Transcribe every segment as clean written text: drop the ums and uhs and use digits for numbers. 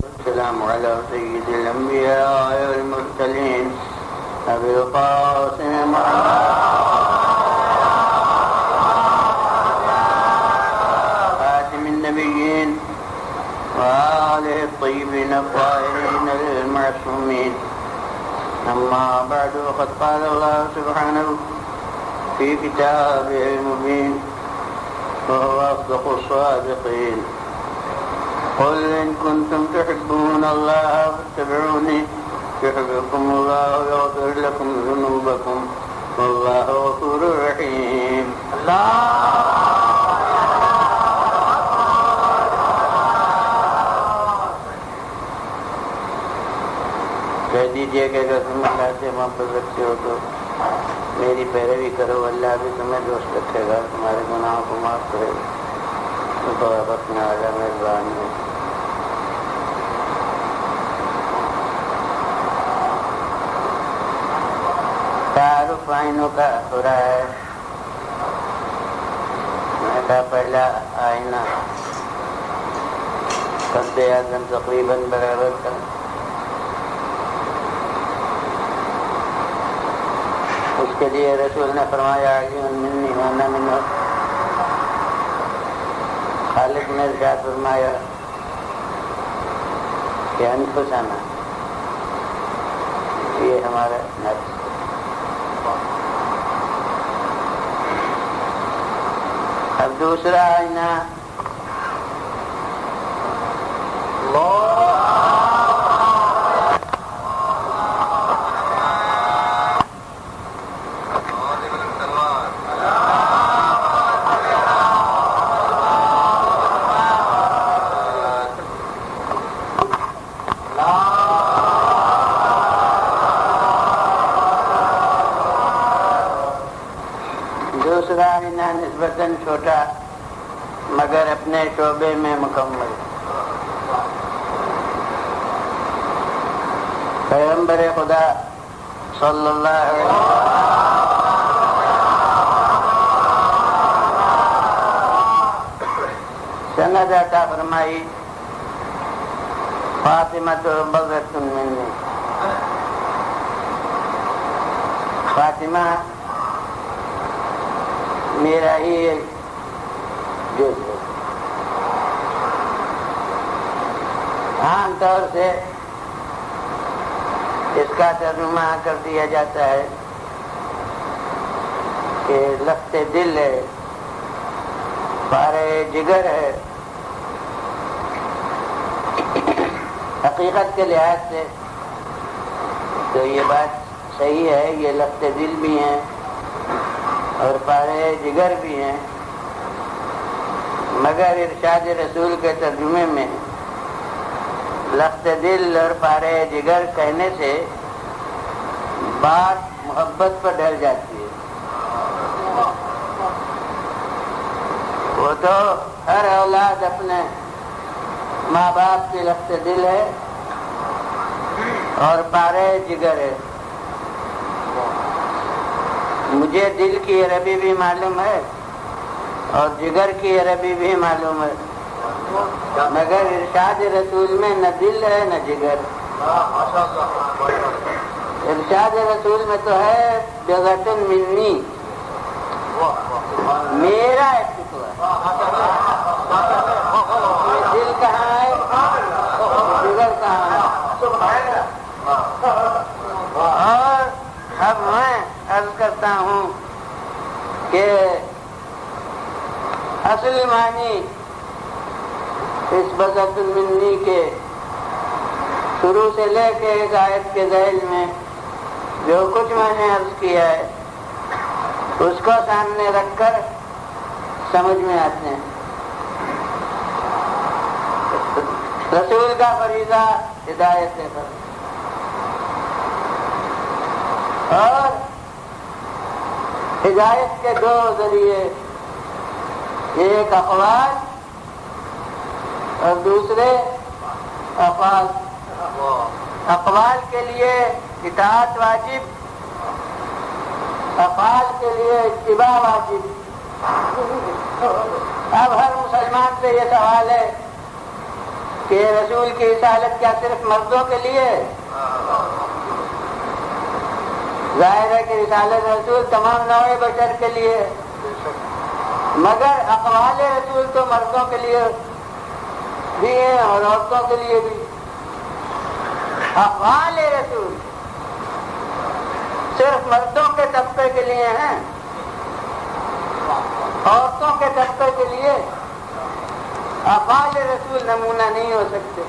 السلام على سيد الأنبياء والمرسلين أبي القاسم خاتم النبيين وآله الطيبين الطاهرين المعصومين. أما بعد فقد قال الله سبحانه في كتابه المبين وهو أصدق الصادقين: قل إن كنتم تحبون الله فاتبعوني يحببكم الله ويغفر لكم ذنوبكم والله غفور رحيم. کہہ دیجئے کہ اگر تم اللہ سے محبت رکھتے ہو تو میری پیروی کرو، اللہ بھی تمہیں دوست رکھے گا، تمہارے گناہوں کو معاف کرے گا. اپنا اعلیٰ مہربان ہے. تعارف آئینوں کا ہو رہا ہے. میں کا پہلا آئینہ قد اعظم تقریباً برابر تھا. اس کے لیے رسول نے فرمایا علی منی وانا منہ. خالق نے ارشاد فرمایا کہ انفسنا، یہ ہمارا نفس. اب دوسرا آئینہ نسبتاً چھوٹا مگر اپنے شعبے میں مکمل. پیغمبر خدا صلی اللہ علیہ وسلم سند عطا فرمائی: فاطمہ بضعۃ منی. فاطمہ میرا ہی ایک جز ہے. عام طور سے اس کا ترجمہ کر دیا جاتا ہے کہ لخت دل ہے، پارے جگر ہے. حقیقت کے لحاظ سے تو یہ بات صحیح ہے، یہ لخت دل بھی ہیں اور پارے جگر بھی ہیں، مگر ارشاد رسول کے ترجمے میں لخت دل اور پارے جگر کہنے سے بات محبت پر ڈھل جاتی ہے. وہ تو ہر اولاد اپنے ماں باپ کی لخت دل ہے اور پارے جگر ہے. مجھے دل کی عربی بھی معلوم ہے اور جگر کی عربی بھی معلوم ہے، مگر ارشاد رسول میں نہ دل ہے نہ جگر. ارشاد رسول میں تو ہے بضعۃ منی، میرا ایک ٹکڑا. دل کہاں ہے، جگر کہاں ہے؟ اور اب میں عرض کرتا ہوں کہ اصل معنی اس بضعۃ منی کے شروع سے لے کے ایک آیت کے ذیل میں جو کچھ میں نے عرض کیا ہے اس کو سامنے رکھ کر سمجھ میں آتے ہیں. رسول کا فریضہ ہدایت ہے اور ہدایت کے دو ذریعے، ایک اقوال اور دوسرے افعال. اقوال کے لیے اطاعت واجب، افعال کے لیے اتباع واجب. اب ہر مسلمان سے یہ سوال ہے کہ رسول کی رسالت کیا صرف مردوں کے لیے؟ ظاہر ہے کہ رسالت رسول تمام نوع بشر کے لیے، مگر اقوال رسول تو مردوں کے لیے بھی ہیں اور عورتوں کے لیے بھی۔ اقوال رسول صرف مردوں کے طبقے کے لیے ہیں، عورتوں کے طبقے کے لیے اقوال رسول نمونہ نہیں ہو سکتے۔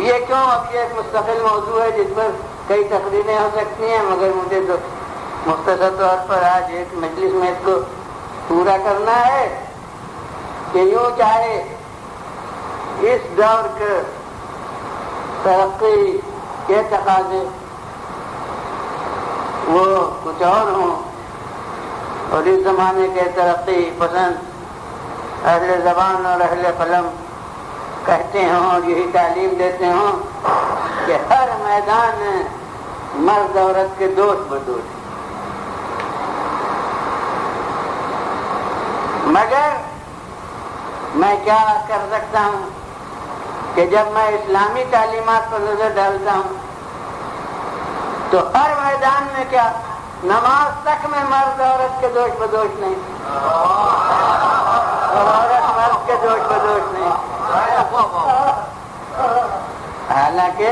یہ کیوں؟ اب یہ ایک مستقل موضوع ہے جس پر کئی تقریریں ہو سکتی ہیں، مگر مجھے تو مختصر طور پر آج ایک مجلس میں اس کو پورا کرنا ہے کہ یوں چاہے اس دور کے ترقی کے تقاضے وہ کچھ اور ہوں، اور اس زمانے کے ترقی پسند اہل زبان اور اہل قلم کہتے ہوں اور یہی تعلیم دیتے ہوں کہ ہر میدان میں مرد عورت کے دوست بدوست، مگر میں کیا کر سکتا ہوں کہ جب میں اسلامی تعلیمات پر نظر ڈالتا ہوں تو ہر میدان میں کیا نماز تک میں مرد عورت کے دوست بدوش نہیں، اور عورت مرد کے دوست بدوش نہیں۔ حالانکہ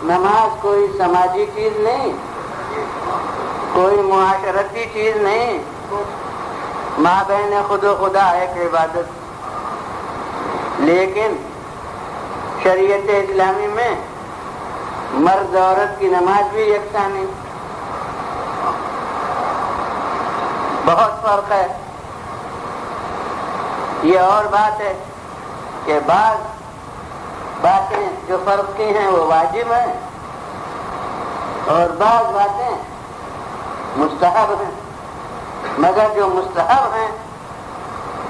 نماز کوئی سماجی چیز نہیں، کوئی معاشرتی چیز نہیں، ماں بہن خود و خدا ایک عبادت، لیکن شریعت اسلامی میں مرد عورت کی نماز بھی یکساں نہیں، بہت فرق ہے۔ یہ اور بات ہے کہ بعض باتیں جو فرق کی ہیں وہ واجب ہیں اور بعض باتیں مستحب ہیں، مگر جو مستحب ہیں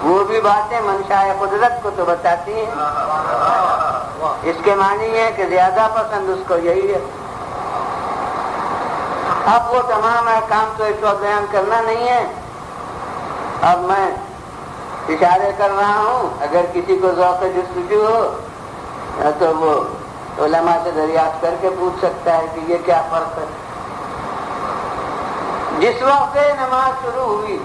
وہ بھی باتیں منشاء قدرت کو تو بتاتی ہیں۔ اس کے معنی ہے کہ زیادہ پسند اس کو یہی ہے۔ اب وہ تمام احکام تو اس وقت بیان کرنا نہیں ہے، اب میں اشارے کر رہا ہوں، اگر کسی کو ذوق جستجو ہو تو وہ علماء سے دریافت کر کے پوچھ سکتا ہے کہ یہ کیا فرق ہے۔ جس وقت سے نماز شروع ہوئی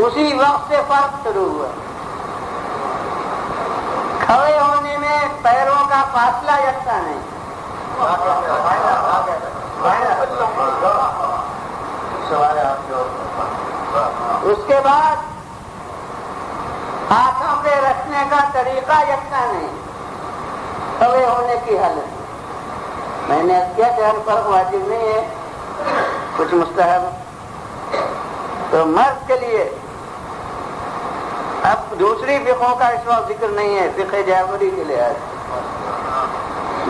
اسی وقت سے فرق شروع ہوا، کھڑے ہونے میں پیروں کا فاصلہ یکساں نہیں، اس کے بعد ہاتھوں کے رکھنے کا طریقہ یکساں نہیں، کھڑے ہونے کی حالت۔ میں نے کیا کہ ہر فرق واجب نہیں ہے، کچھ مستحب۔ تو مرد کے لیے اب دوسری فقہوں کا اس وقت ذکر نہیں ہے، فقہ جعفری کے لحاظ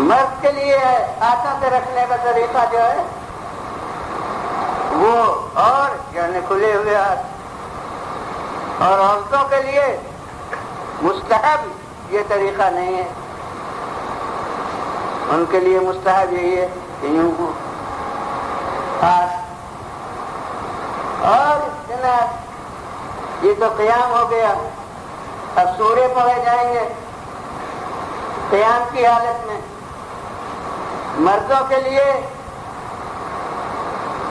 مرد کے لیے ہاتھوں سے رکھنے کا طریقہ جو ہے وہ اور یعنی کھلے ہوئے ہاتھ، اور عورتوں کے لیے مستحب یہ طریقہ نہیں ہے، ان کے لیے مستحب یہی ہے کہ یوں کو ہاتھ۔ اور جناب یہ تو قیام ہو گیا، اب سورے پڑھے جائیں گے قیام کی حالت میں۔ مردوں کے لیے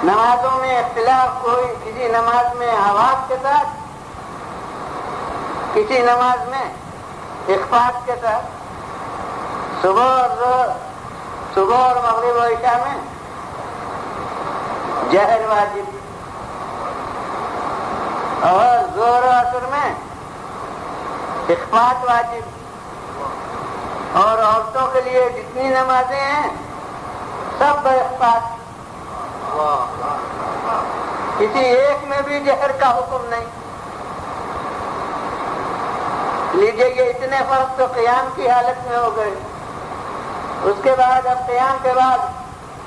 نمازوں میں اختلاف، کوئی کسی نماز میں آواز کے ساتھ، کسی نماز میں اخفاق کے ساتھ، صبح اور مغرب و عشاء میں جہر واجب، اور ظہر و عصر میں اخفاق واجب، اور عورتوں کے لیے جتنی نمازیں ہیں سب اخفاق، کسی ایک میں بھی جہر کا حکم نہیں۔ لیجیے یہ اتنے فرق تو قیام کی حالت میں ہو گئے۔ اس کے بعد اب قیام کے بعد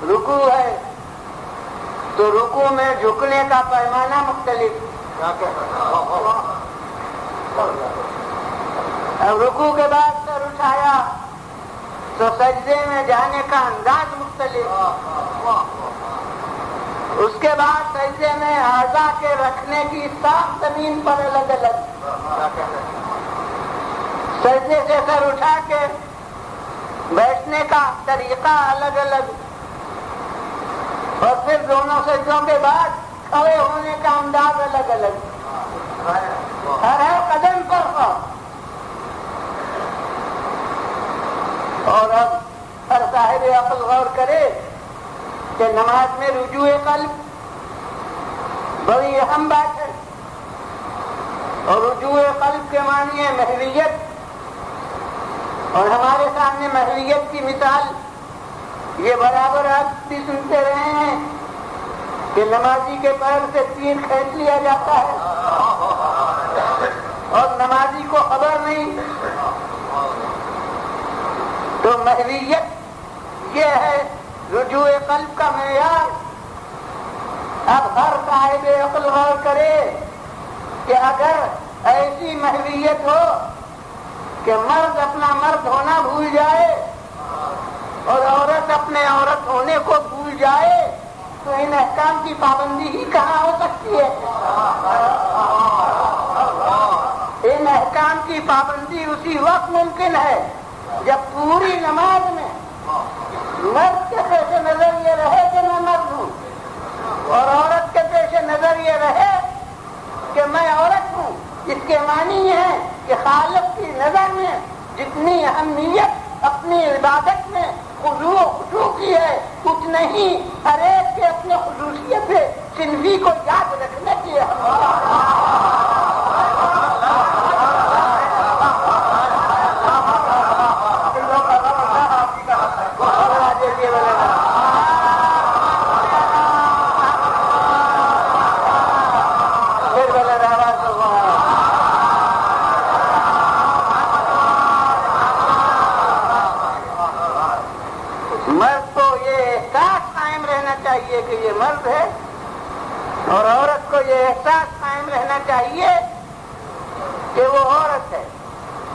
رکوع ہے تو رکوع میں جھکنے کا پیمانہ مختلف، اب رکوع کے بعد سر اٹھایا تو سجدے میں جانے کا انداز مختلف، اس کے بعد سجدے میں اعضاء کے رکھنے کی ساخت زمین پر الگ الگ، سجدے سے سر اٹھا کے بیٹھنے کا طریقہ الگ الگ، اور پھر دونوں سجدوں کے بعد کھڑے ہونے کا انداز الگ الگ، ہر قدم پر ہو۔ اور اب ہر صاحب عقل غور کرے کہ نماز میں رجوع قلب بڑی اہم بات ہے، اور رجوع قلب کے معنی ہے محویت، اور ہمارے سامنے محویت کی مثال یہ برابر آپ بھی سنتے رہے ہیں کہ نمازی کے پیر سے تیر کھینچ لیا جاتا ہے اور نمازی کو خبر نہیں۔ تو محویت یہ ہے رجوع قلب کا معیار۔ اب ہر صاحب عقل غور کرے کہ اگر ایسی محویت ہو کہ مرد اپنا مرد ہونا بھول جائے اور عورت اپنے عورت ہونے کو بھول جائے تو ان احکام کی پابندی ہی کہاں ہو سکتی ہے؟ ان احکام کی پابندی اسی وقت ممکن ہے جب پوری نماز میں مرد کے پیش نظر یہ رہے کہ میں مرد ہوں، اور عورت کے پیش نظر یہ رہے کہ میں عورت ہوں۔ اس کے معنی یہ ہے کہ خالق کی نظر میں جتنی اہمیت اپنی عبادت میں خضوع و خشوع کی ہے، اتنا ہی ہر ایک کے اپنے خصوصیت صنفی کو یاد رکھنے کی ہے۔ کہ یہ مرد ہے، اور عورت کو یہ احساس قائم رہنا چاہیے کہ وہ عورت ہے،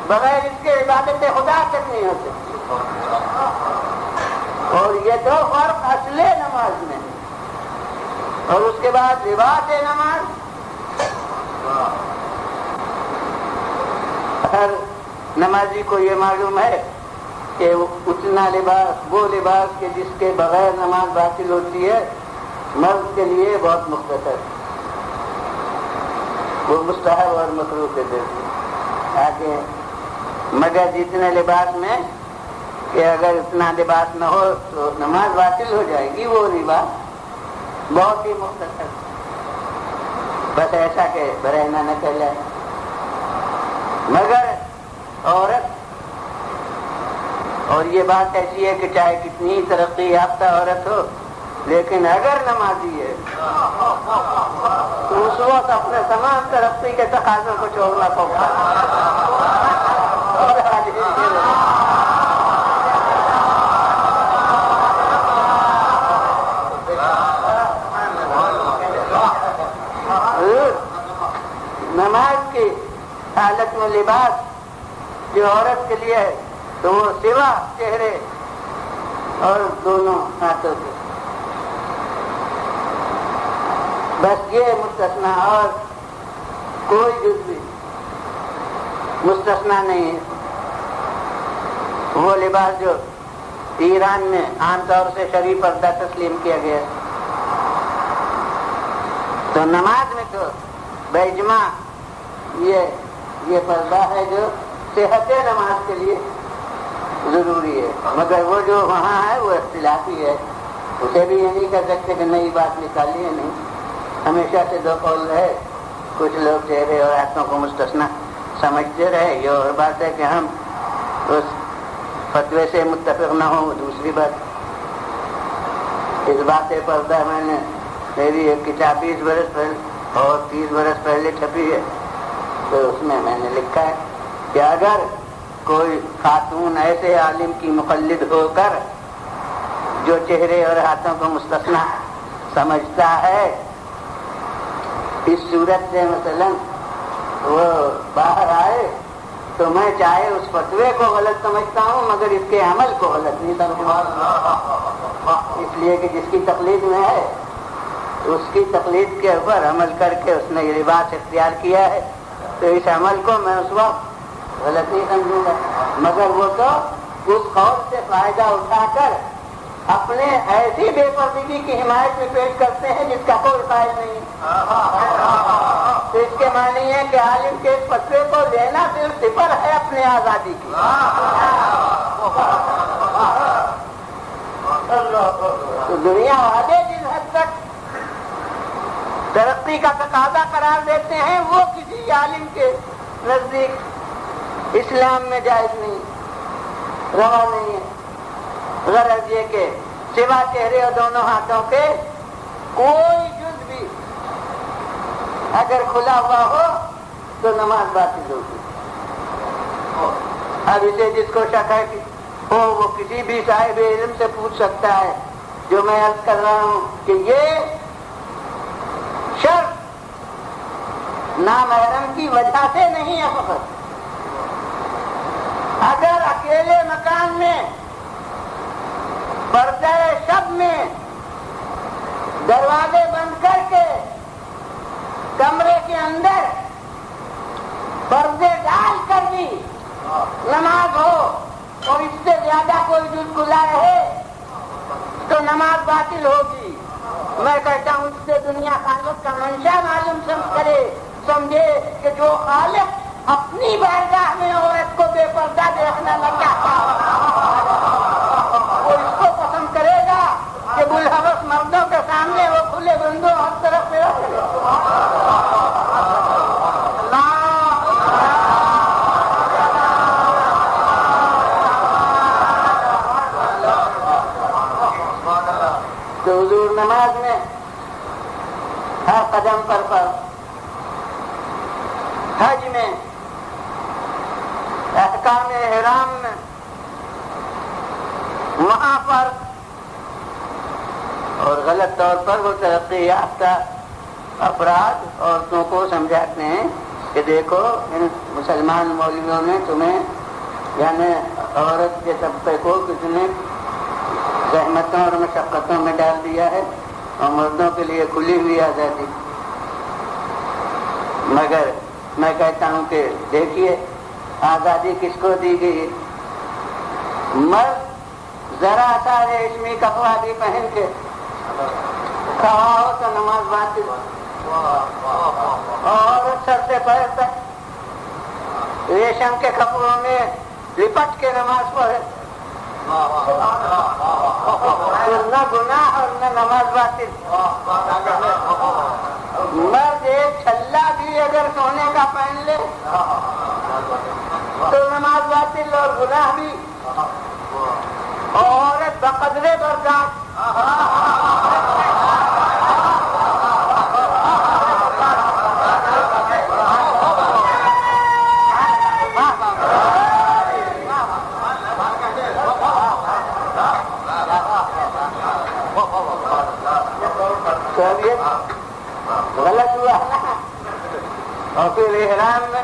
بغیر اس کے عبادت خدا تک نہیں ہو سکتی۔ اور یہ دو فرق اصل نماز میں ہے۔ اور اس کے بعد لباس نماز، ہر نمازی کو یہ معلوم ہے کہ اتنا لباس، وہ لباس کہ جس کے بغیر نماز باطل ہوتی ہے، مرد کے لیے بہت مختصر، وہ مستحب اور مکروہ کے درمیان آگے، مگر جتنے لباس میں کہ اگر اتنا لباس نہ ہو تو نماز باطل ہو جائے گی، وہ لباس بہت ہی مختصر، بس ایسا کہ برہنہ نہ چلے۔ مگر عورت، اور یہ بات ایسی ہے کہ چاہے کتنی ترقی یافتہ عورت ہو، لیکن اگر نمازی ہے تو اس وقت اپنے تمام ترقی کے تقاضوں کو چھوڑنا پڑتا ہے۔ نماز کی حالت میں لباس جو عورت کے لیے ہے تو وہ سوا چہرے اور دونوں ہاتھوں کے، بس یہ مستثنا، اور کوئی جز بھی مستثنا نہیں ہے۔ وہ لباس جو ایران میں عام طور سے شرعی پردہ تسلیم کیا گیا ہے، تو نماز میں تو باجماع یہ پردہ ہے جو صحت نماز کے لیے ضروری ہے، مگر وہ جو وہاں ہے وہ اختلافی ہے، اسے بھی یہ نہیں کر سکتے کہ نئی بات نکالی ہے، نہیں، ہمیشہ سے دو قول ہے، کچھ لوگ چہرے اور ہاتھوں کو مستثنا سمجھتے رہے، یہ اور بات ہے کہ ہم اس فتوے سے متفق نہ ہوں، دوسری بات۔ اس بات پردہ میں نے میری ایک کتاب 20 برس پہلے اور 30 برس پہلے چھپی ہے، تو اس میں نے لکھا ہے کہ اگر کوئی خاتون ایسے عالم کی مقلد ہو کر جو چہرے اور ہاتھوں کو مستثنا سمجھتا ہے، اس صورت سے مثلا وہ باہر آئے تو میں چاہے اس فتوے کو غلط سمجھتا ہوں مگر اس کے عمل کو غلط نہیں سمجھتا، اس لیے کہ جس کی تقلید میں ہے تو اس کی تقلید کے اوپر عمل کر کے اس نے یہ لباس اختیار کیا ہے، تو اس عمل کو میں اس وقت غلط نہیں سمجھوں گا، مگر وہ تو اس قول سے فائدہ اٹھا کر اپنے ایسی بے پردگی کی حمایت میں پیش کرتے ہیں جس کا کوئی قائل نہیں، تو اس کے معنی ہے کہ عالم کے اس فتوے کو لینا صرف صفر ہے اپنے آزادی کی۔ تو دنیا والے جس حد تک ترقی کا تقاضا قرار دیتے ہیں وہ کسی عالم کے نزدیک اسلام میں جائز نہیں، روا نہیں ہے، غرض یہ کہ سوا چہرے اور دونوں ہاتھوں کے کوئی جز بھی اگر کھلا ہوا ہو تو نماز باطل ہوگی۔ اب اسے جس کو شک ہے کہ وہ کسی بھی صاحب علم سے پوچھ سکتا ہے، جو میں عرض کر رہا ہوں کہ یہ شرط نامحرم کی وجہ سے نہیں ہے فقط، اگر اکیلے مکان میں پردہ شب میں دروازے بند کر کے کمرے کے اندر پردے ڈال کر بھی نماز ہو اور اس سے زیادہ کوئی جز کھلا رہے تو نماز باطل ہوگی۔ میں کہتا ہوں اس سے دنیا خالق کا منشا معلوم سمجھے کہ جو خالق اپنی بارگاہ میں عورت کو بے پردہ دیکھنا نہ چاہتا وہ اس کو پسند کرے گا کہ بلحوث مردوں کے سامنے وہ کھلے بندوں ہر طرف سے تو حضور نماز میں ہر قدم پر حج میں احکام احرام میں وہاں پر اور غلط طور پر وہ ترقی یافتہ افراد عورتوں کو سمجھاتے ہیں کہ دیکھو ان مسلمان مولویوں نے تمہیں یعنی عورت کے طبقے کو کتنے زحمتوں اور مشقتوں میں ڈال دیا ہے اور مردوں کے لیے کھلی ہوئی آزادی۔ مگر میں کہتا ہوں کہ دیکھیے آزادی کس کو دی گئی ہے؟ مرد ذرا سا ریشمی کپڑا بھی پہن کے کھڑا ہو تو نماز باطل، اور سر سے پیر تک ریشم کے کپڑوں میں لپٹ کے نماز پڑھے، نہ گناہ اور نہ نماز باطل۔ مرد ایک چھلا بھی اگر سونے کا پہن لے تو نماز باطل اور گناہ بھی، عورت بقدرے برداشت غلط ہوا نا۔ اور پھر احرام میں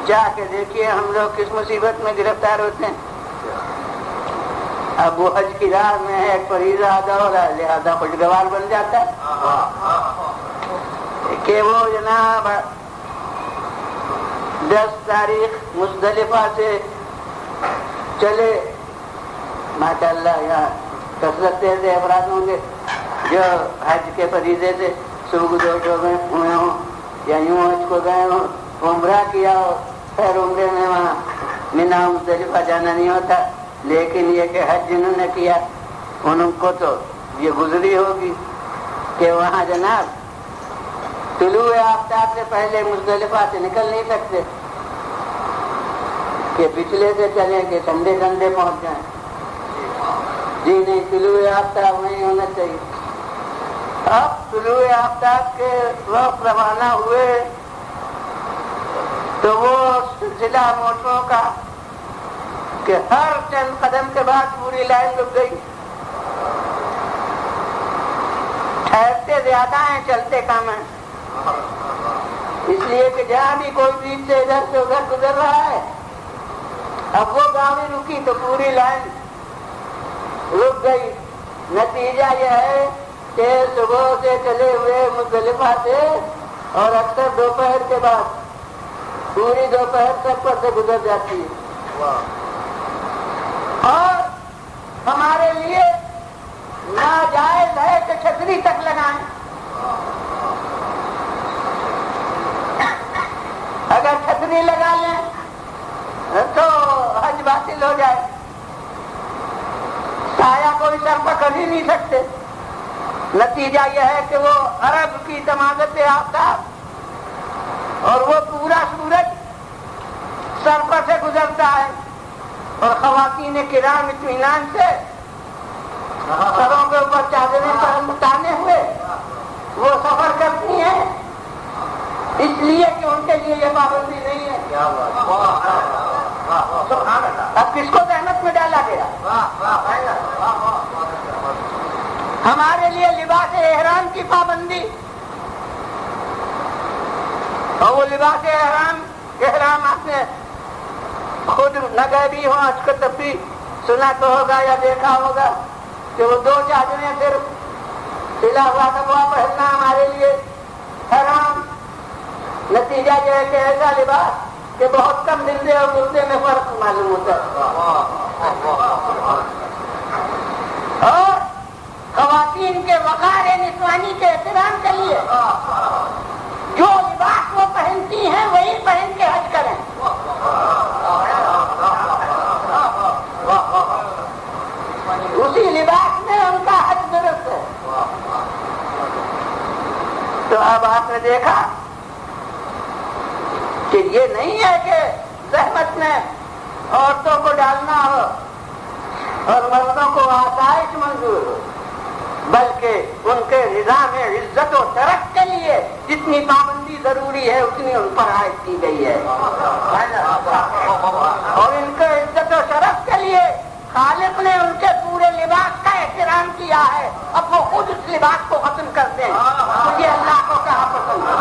جا کے دیکھیے ہم لوگ کس مصیبت میں گرفتار ہوتے ہیں۔ اب وہ حج کی راہ میں ہے، ایک فریضہ ادا ہو رہا ہے، لہذا خوشگوار بن جاتا ہے کہ وہ جناب 10 تاریخ مزدلفہ سے چلے، ماشاء اللہ یہاں کثرت سے افراد ہوں گے جو حج کے فریضے سے سرگزوش ہو گئے ہوئے ہوں یا یوں حج کو گئے ہوں، عمرہ کیا ہو، خیر عمرے میں وہاں منا مزدلفہ جانا نہیں ہوتا، لیکن یہ کہ حج جنہوں نے کیا ان کو تو یہ گزری ہوگی کہ وہاں جناب طلوع آفتاب سے پہلے مزدلفہ سے نکل نہیں سکتے کہ پچھلے سے چلیں کہ ٹھنڈے ٹھنڈے پہنچ جائیں، جی نہیں، طلوع آفتاب نہیں ہونا چاہیے۔ اب طلوع آفتاب کے وقت روانہ ہوئے تو وہ سلسلہ موٹروں کا کہ ہر چند قدم کے بعد پوری لائن رک گئی، ٹھہرتے زیادہ ہیں چلتے کم ہیں، اس لیے کہ جہاں بھی کوئی بیچ سے ادھر سے ادھر گزر رہا ہے، اب وہ گاڑی رکی تو پوری لائن رک گئی۔ نتیجہ یہ ہے کہ صبح سے چلے ہوئے مزدلفہ سے اور اکثر دوپہر کے بعد پوری دوپہر سفر سے گزر جاتی ہے، اور ہمارے لیے ناجائز ہے کہ چھتری تک لگائیں۔ اگر چھتری لگا لیں تو حج باطل ہو جائے، سایہ کوئی سر پکڑ ہی نہیں سکتے۔ نتیجہ یہ ہے کہ وہ عرب کی تمازت آفتاب اور وہ پورا سورج سر پر سے گزرتا ہے، اور خواتین کرام اطمینان سے سروں کے اوپر چادریں تانے ہوئے وہ سفر کرتی ہیں، اس لیے کہ ان کے لیے یہ پابندی نہیں ہے۔ اب کس کو زحمت میں ڈالا گیا؟ ہمارے لیے لباس احرام کی پابندی، اور وہ لباس احرام آپ نے خود نہ گئے بھی ہو، آج کا تب بھی سنا تو ہوگا یا دیکھا ہوگا کہ وہ 2 چادریں صرف سلا ہوا کپڑا پہننا ہمارے لیے حرام۔ نتیجہ یہ ہے کہ ایسا لباس کہ بہت کم ملتے اور ملتے میں فرق معلوم ہوتا ہے، اور خواتین کے وقار نسوانی کے احترام کے لیے جو لباس وہ پہنتی ہیں وہی پہن کے حج کریں۔ اسی لباس میں ان کا حج درست ہے۔ تو اب آپ نے دیکھا کہ یہ نہیں ہے کہ زحمت میں عورتوں کو ڈالنا ہو اور مردوں کو آسائش منظور ہو، بلکہ ان کے نظام عزت و شرف کے لیے جتنی پابندی ضروری ہے اتنی ان پر عائد کی گئی ہے، اور ان کے عزت و شرف کے لیے خالق نے ان کے پورے لباس کا احترام کیا ہے۔ اب وہ خود اس لباس کو ختم کر دیں تو یہ اللہ کو کہاں پسند ہے؟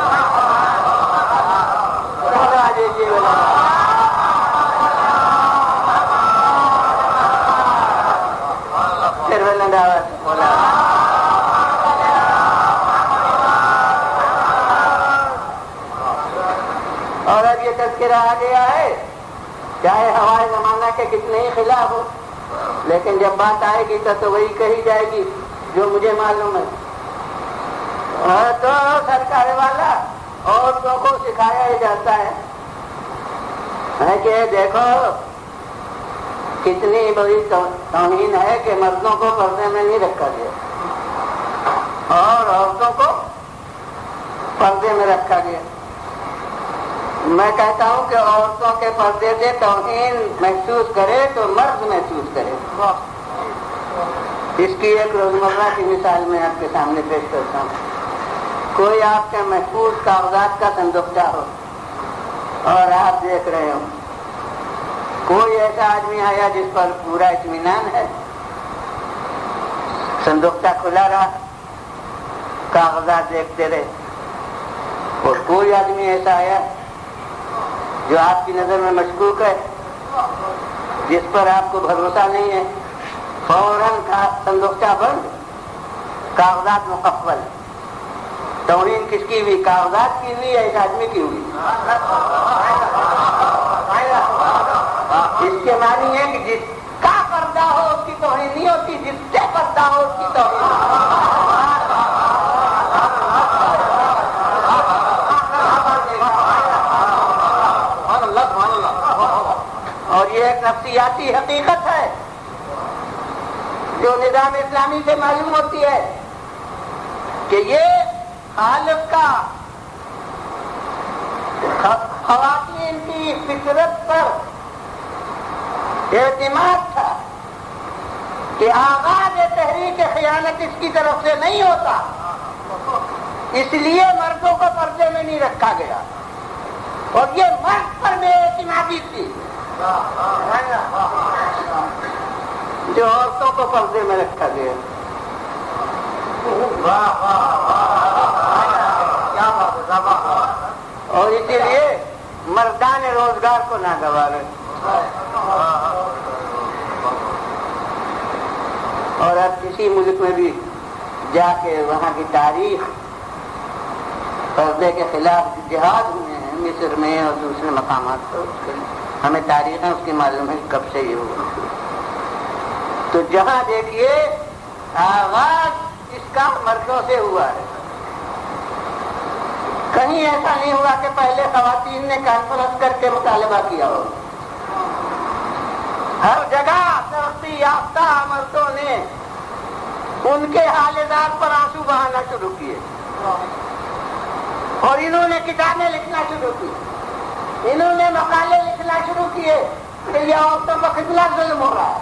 اور اب یہ تذکرہ آ گیا ہے، چاہے ہمارے زمانہ کے کتنے ہی خلاف ہو، لیکن جب بات آئے گی تو وہی کہی جائے گی جو مجھے معلوم ہے۔ تو سرکار والا عورتوں کو سکھایا ہی جاتا ہے کہ دیکھو کتنی بڑی توہین ہے کہ مردوں کو پردے میں نہیں رکھا گیا اور عورتوں کو پردے میں رکھا گیا۔ میں کہتا ہوں کہ عورتوں کے پردے سے توہین محسوس کرے تو مرد محسوس کرے۔ اس کی ایک روزمرہ کی مثال میں آپ کے سامنے پیش کرتا ہوں۔ کوئی آپ کے محفوظ کاغذات کا صندوقچہ ہو اور آپ دیکھ رہے ہو، کوئی ایسا آدمی آیا جس پر پورا اطمینان ہے، صندوقچہ کھلا رہا، کاغذات دیکھتے رہے، اور کوئی آدمی ایسا آیا جو آپ کی نظر میں مشکوک ہے، جس پر آپ کو بھروسہ نہیں ہے، فوراً صندوقچہ بند، کاغذات مقفل۔ توہین کس کی ہوئی؟ کاغذات کی ہوئی یا اس آدمی کی ہوئی؟ اس کے معنی ہے کہ جس کا پردہ ہو اس کی توہین نہیں ہوتی، جس سے پردہ ہو اس کی توہین۔ اور یہ ایک نفسیاتی حقیقت ہے جو نظام اسلامی سے معلوم ہوتی ہے کہ یہ خالق کا خواتین کی فطرت پر اعتماد تھا کہ آغاز تحریک خیانت اس کی طرف سے نہیں ہوتا، اس لیے مردوں کو پردے میں نہیں رکھا گیا، اور یہ مرد پر بے اعتمادی تھی جو عورتوں کو پردے میں رکھا گیا۔ اور اسی لیے مردان روزگار کو نہ گوارے۔ اور اب کسی ملک میں بھی جا کے وہاں کی تاریخ، پردے کے خلاف جہاد ہوئے ہیں مصر میں اور دوسرے مقامات پر، ہمیں تاریخیں اس کی معلوم ہے کب سے یہ ہوا. تو جہاں دیکھیے آغاز اس کا مردوں سے ہوا ہے. کہیں ایسا نہیں ہوا کہ پہلے خواتین نے کانفرنس کر کے مطالبہ کیا ہو. ہر جگہ ترقی یافتہ مردوں نے ان کے حالدار پر آنسو بہانا شروع کیے اور انہوں نے کتابیں لکھنا شروع کی، انہوں نے مقالے لکھنا شروع کیے کہ یہ عورتوں کو کتنا ظلم ہو رہا ہے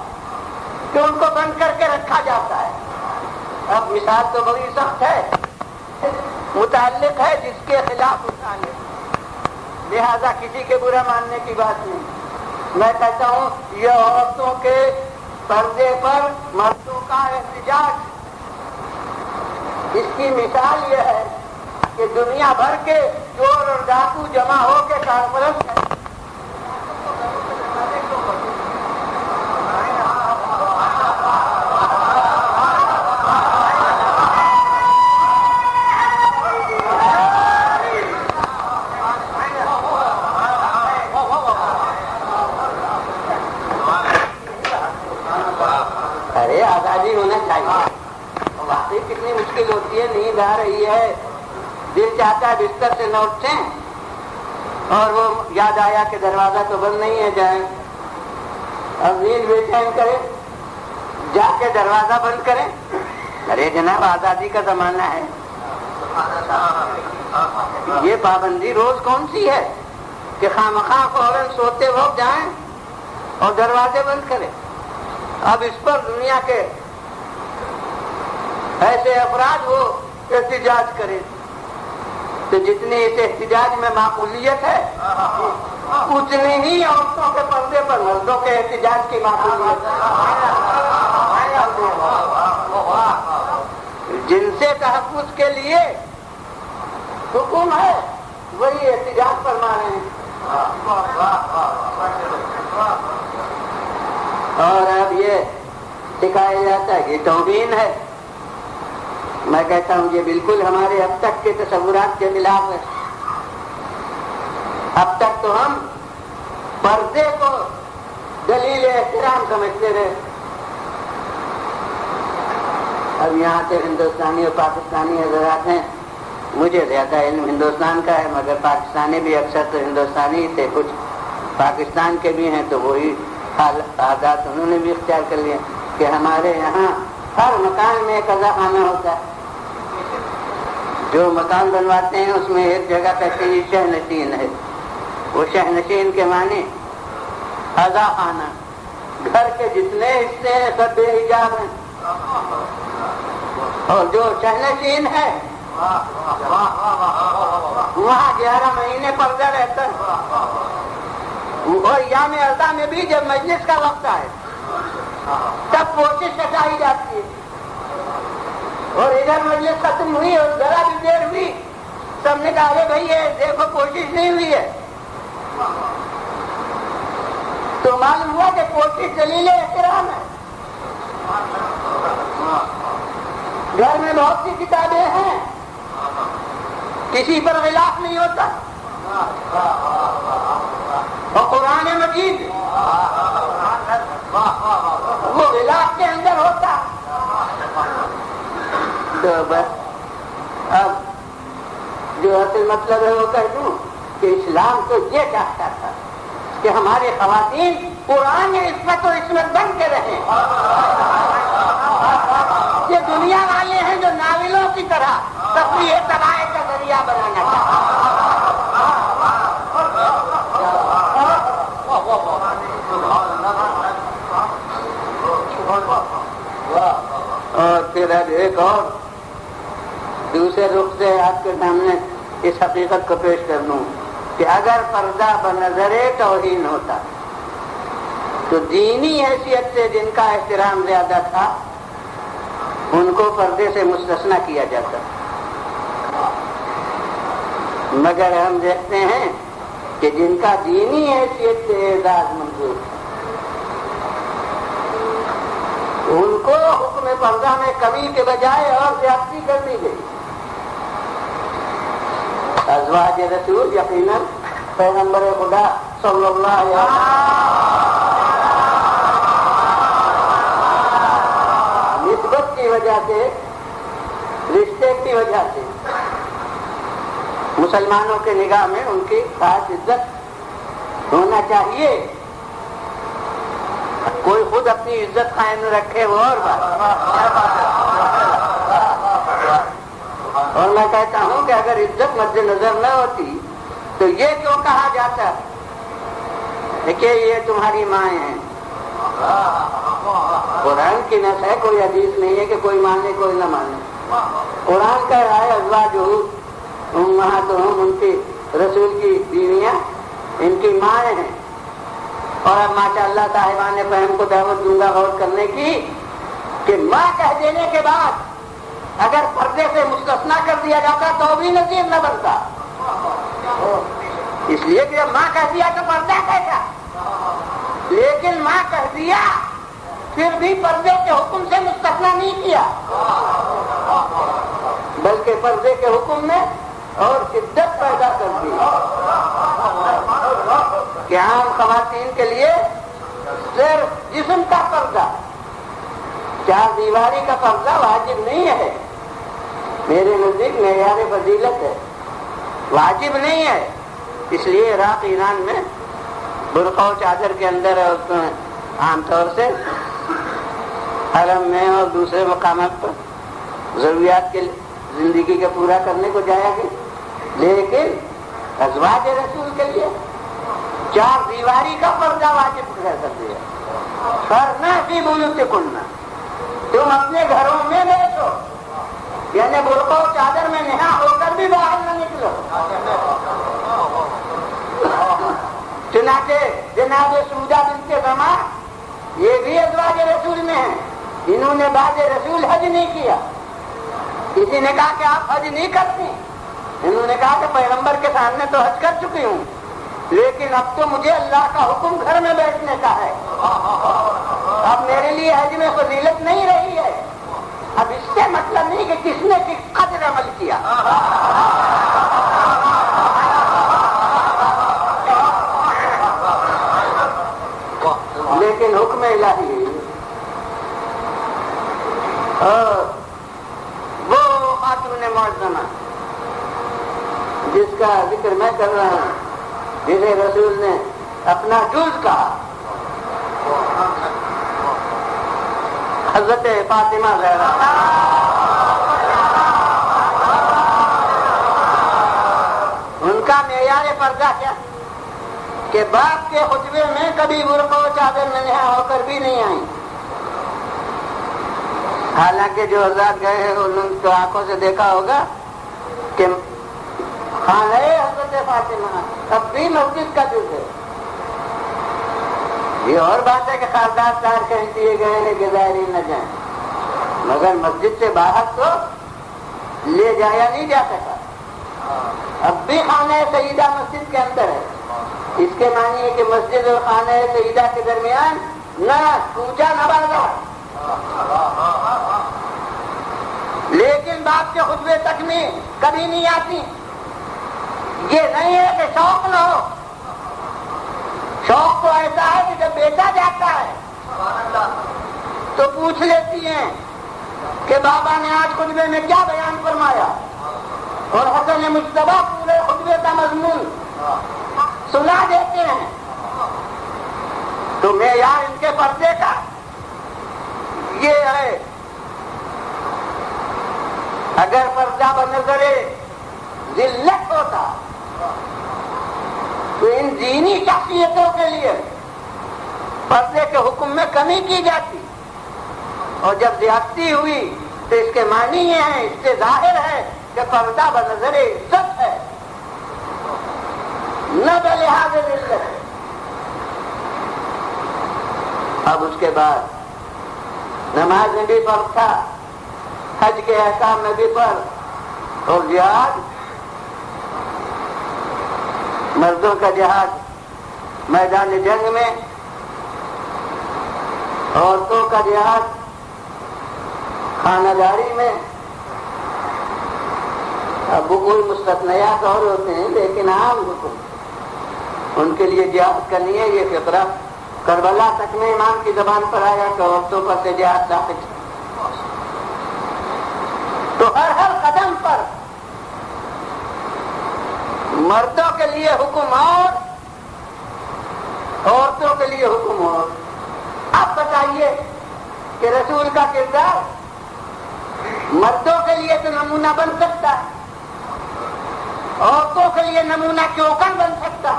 کہ ان کو بند کر کے رکھا جاتا ہے. اب مثال تو بڑی سخت ہے، متعلق ہے جس کے خلاف متعلق، لہذا کسی کے برا ماننے کی بات نہیں. میں کہتا ہوں یہ عورتوں کے پردے پر مردوں کا احتجاج، اس کی مثال یہ ہے کہ دنیا بھر کے چور اور ڈاکو جمع ہو کے کانفرنس کریں. ارے آزادی ہونا چاہیے. واقعی کتنی مشکل ہوتی ہے، نیند آ رہی ہے، دل چاہتا ہے بستر سے نہ اٹھیں اور وہ یاد آیا کہ دروازہ تو بند نہیں ہے، جائیں. اب نیند بے چین کرے، جا کے دروازہ بند کریں. ارے جناب آزادی کا زمانہ ہے، یہ پابندی روز کون سی ہے کہ خواہ فوراً سوتے وقت جائیں اور دروازے بند کریں. اب اس پر دنیا کے ایسے افراد وہ احتجاج کرے تو جتنی اس احتجاج میں معقولیت ہے اتنی ہی عورتوں کے پردے پر مردوں کے احتجاج کی معقولیت ہے. جن سے تحفظ کے لیے حکم ہے وہی احتجاج فرما رہے ہیں. اور اب یہ سکھایا جاتا ہے کہ توہین ہے. میں کہتا ہوں یہ بالکل ہمارے اب تک کے تصورات کے خلاف ہے. اب تک تو ہم پردے کو دلیل احترام سمجھتے رہے. اب یہاں سے ہندوستانی اور پاکستانی حضرات ہیں، مجھے زیادہ علم ہندوستان کا ہے مگر پاکستانی بھی اکثر تو ہندوستانی تھے، کچھ پاکستان کے بھی ہیں، تو وہی عادات انہوں نے بھی اختیار کر لیا کہ ہمارے یہاں ہر مکان میں قضا خانہ ہوتا ہے. جو مکان بنواتے ہیں اس میں ایک جگہ کہتے ہیں شہ نشین ہے. وہ شہ نشین کے معنی قضا خانہ، گھر کے جتنے حصے ہیں سب بے حجاب ہیں، اور جو شہ نشین ہے وہاں 11 مہینے پردہ رہتا ہے. اور یام اردا میں بھی جب مجلس کا وقت آئے تب کوشش کٹائی جاتی ہے، اور ادھر مجلس ختم ہوئی اور ذرا بھی دیر ہوئی سب نے کہا ارے بھائی یہ دیکھو کوشش نہیں ہوئی ہے. تو معلوم ہوا کہ کوشش دلیل احترام ہے. گھر میں بہت سی کتابیں ہیں، کسی پر غلاف نہیں ہوتا، اور قرآن مجید وہ غلاف کے اندر ہوتا. تو بس اب جو اصل مطلب ہے وہ کہہ دوں کہ اسلام تو یہ چاہتا تھا کہ ہمارے خواتین قرآن عصمت و عصمت بن کے رہیں. یہ دنیا والے ہیں جو ناولوں کی طرح تفریح تباہی کا ذریعہ بنانا چاہتے ہیں. اور پھر اب ایک اور دوسرے رخ سے آپ کے سامنے اس حقیقت کو پیش کر دوں کہ اگر پردہ بنظر توہین ہوتا تو دینی حیثیت سے جن کا احترام زیادہ تھا ان کو پردے سے مستثنی کیا جاتا. مگر ہم دیکھتے ہیں کہ جن کا دینی حیثیت سے اعزاز منظور ان کو حکم پردہ میں کمی کے بجائے اور زیادتی کر دی گئی. ازواج رسول یقیناً پیغمبر خدا صلی اللہ علیہ وسلم نسبت کی وجہ سے، رشتے کی وجہ سے مسلمانوں کے نگاہ میں ان کی خاص عزت ہونا چاہیے. کوئی خود اپنی عزت قائم نہ رکھے وہ اور بات. اور میں کہتا ہوں کہ اگر عزت مد نظر نہ ہوتی تو یہ کیوں کہا جاتا کہ یہ تمہاری مائیں ہیں. قرآن کی نص ہے، کوئی حدیث نہیں ہے کہ کوئی مانے کوئی نہ مانے. قرآن کہہ رہا ہے ازواجہ امہاتہم، ان کی رسول کی بیویاں ان کی مائیں ہیں. اور اب ماشاء اللہ صاحبان فہم کو دعوت دوں گا غور کرنے کی کہ ماں کہہ دینے کے بعد اگر پردے سے مستثنا کر دیا جاتا تو بھی نظیر نہ بنتا. اس لیے کہ جب ماں کہہ دیا تو پردہ کیسا، لیکن ماں کہہ دیا پھر بھی پردے کے حکم سے مستثنا نہیں کیا، بلکہ پردے کے حکم میں اور شدت پیدا کر دی کہ عام خواتین کے لیے صرف جسم کا پردہ، چار دیواری کا پردہ واجب نہیں ہے. میرے نزدیک معیار فضیلت ہے، واجب نہیں ہے. اس لیے عراق ایران میں برقع و چادر کے اندر عام طور سے حرم میں اور دوسرے مقامات پر ضروریات کے زندگی کا پورا کرنے کو جایا گیا، لیکن ازواج رسول کے لیے چار دیواری کا پردہ واجب کر دیا. فرنا فی بیوتکن، تم اپنے گھروں میں بیٹھو، یعنی برقع و چادر میں نہا ہو کر بھی باہر نہ نکلو. چنانچہ جناب سوجہ بنت زمع یہ بھی ازواج رسول میں ہیں، انہوں نے بعد رسول حج نہیں کیا. کسی نے کہا کہ آپ حج نہیں کرتی، انہوں نے کہا کہ پیغمبر کے سامنے تو حج کر چکی ہوں، لیکن اب تو مجھے اللہ کا حکم گھر میں بیٹھنے کا ہے. اب میرے لیے حج میں فضیلت نہیں رہی ہے. اب اس سے مطلب نہیں کہ کس نے کس قدر عمل کیا، لیکن حکم الہی. اور وہ خاتون معظمہ جس کا ذکر میں کر رہا ہوں، جسے رسول نے اپنا جز کہا، حضرت فاطمہ زہرا، ان کا معیار پردہ کیا کہ باپ کے خطبے میں کبھی برقع و چادر میں نہا ہو کر بھی نہیں آئی. حالانکہ جو حضرات گئے ہیں انہوں نے تو آنکھوں سے دیکھا ہوگا کہ خانہ حضرت فاطمہ اب بھی مسجد کا جز ہے. یہ اور بات ہے کہ خاردار تار کہیں دیے گئے ہیں کہ ظاہری نہ جائیں، مگر مسجد سے باہر تو لے جایا نہیں جا سکا. اب بھی خانہ سیدہ مسجد کے اندر ہے. اس کے معنی ہے کہ مسجد اور خانہ سیدہ کے درمیان نہ کوچا نہ بازار. لیکن باپ کے خطبے تک میں کبھی نہیں آتی. یہ نہیں ہے کہ شوق نہ ہو، شوق تو ایسا ہے کہ جب بیٹا جاتا ہے تو پوچھ لیتی ہیں کہ بابا نے آج خطبے میں کیا بیان فرمایا، اور حسن مجتبیٰ پورے خطبے کا مضمون سنا دیتے ہیں. تو معیار ان کے پردے کا یہ ہے. اگر پردہ بنظر ذلت ہوتا تو ان دینی شخصیتوں کے لیے پردے کے حکم میں کمی کی جاتی، اور جب زیادتی ہوئی تو اس کے معنی یہ ہیں، اس سے ظاہر ہے کہ پردہ بنظر عزت ہے نہ بلحاظ ذلت. اب اس کے بعد نماز میں بھی فرق تھا، حج کے احکام میں بھی فرق، اور جہاد، مردوں کا جہاد میدان جنگ میں، عورتوں کا جہاد خانہ داری میں اب کوئی مستثنیات اور ہوتے ہیں، لیکن عام حکم ان کے لیے جہاد کرنی ہے۔ یہ فقرہ کربلا تک میں امام کی زبان پر آیا کہ عورتوں پر سے جہاد ثابت ہے، تو ہر قدم پر مردوں کے لیے حکم اور عورتوں کے لیے حکم اور۔ اب بتائیے کہ رسول کا کردار مردوں کے لیے تو نمونہ بن سکتا ہے، عورتوں کے لیے نمونہ کیوں کر بن سکتا،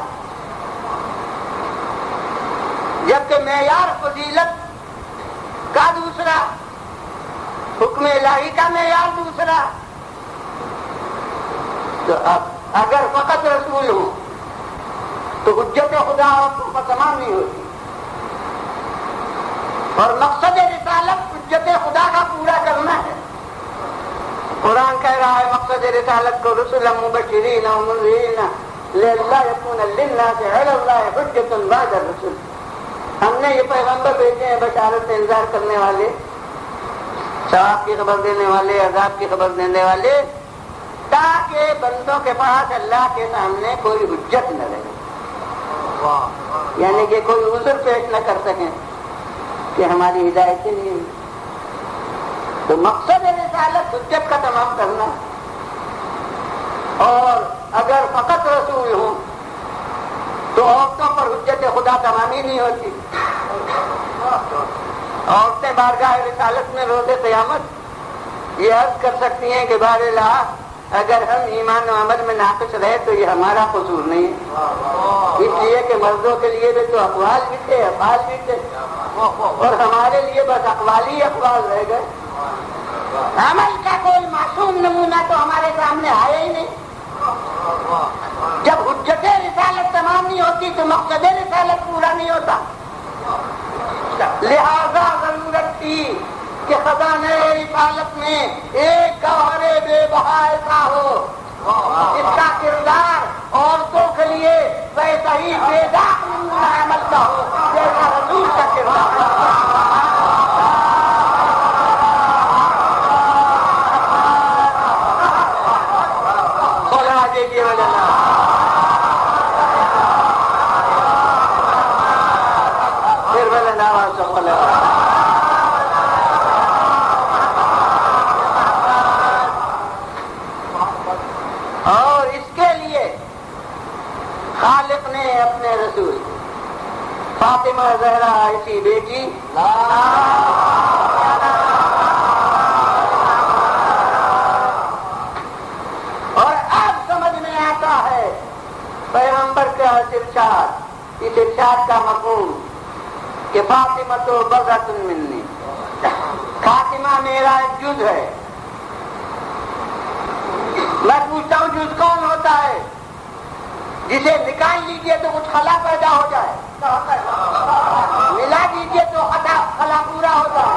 جبکہ معیار فضیلت کا دوسرا، حکم الہی کا معیار دوسرا۔ تو اب اگر فقط رسول ہوں تو حجت خدا عورتوں پر تمام نہیں ہوتی، اور مقصد رسالت حجت خدا کا پورا کرنا ہے۔ قرآن کہہ رہا ہے مقصد رسالت کو رسلا مبشرین و منذرین لئلا یکون للناس علی اللہ حجۃ بعد الرسل۔ ہم نے یہ پیغمبر بھیجے ہیں بشارت انذار کرنے والے، ثواب کی خبر دینے والے، عذاب کی خبر دینے والے، تاکہ بندوں کے پاس اللہ کے سامنے کوئی حجت نہ رہے، یعنی کہ کوئی عذر پیش نہ کر سکیں کہ ہماری ہدایت ہی نہیں ہوئی۔ تو مقصد رسالت حجت کا تمام کرنا، اور اگر فقط رسول ہوں تو عورتوں پر حجت خدا تمام ہی نہیں ہوتی۔ عورتیں بارگاہ رسالت میں روز قیامت یہ عرض کر سکتی ہیں کہ بار الہ اگر ہم ایمان و عمل میں ناقص رہے تو یہ ہمارا قصور نہیں ہے، اس لیے کہ مردوں کے لیے بھی تو اقوال بھی تھے، افعال بھی تھے، اور ہمارے لیے بس اقوال ہی اقوال رہ گئے۔ عمل کا کوئی معصوم نمونہ تو ہمارے سامنے آیا ہی نہیں۔ جب حجت رسالت تمام نہیں ہوتی تو مقصد رسالت پورا نہیں ہوتا۔ لہذا ضرورت تھی کہ خزانہ رسالت میں ایک گوہر بے بہا ایسا ہو اس کا کردار عورتوں کے لیے ویسا ہی بے داغ نمونہ عمل کا ہو جیسا رسول کا کردار۔ اور اس کے لیے خالق نے اپنے رسول فاطمہ زہرا ایسی بیٹی اور اب سمجھ میں آتا ہے پیغمبر کا ارشاد، اس ارشاد کا مفہوم کہ فاطمہ تو بضعۃ منی، فاطمہ میرا ایک جز ہے۔ میں پوچھتا ہوں جز کون ہوتا ہے؟ جسے نکال لیجئے تو کچھ خلا پیدا ہو جائے، ملا دیجئے تو خلا پورا ہو جائے۔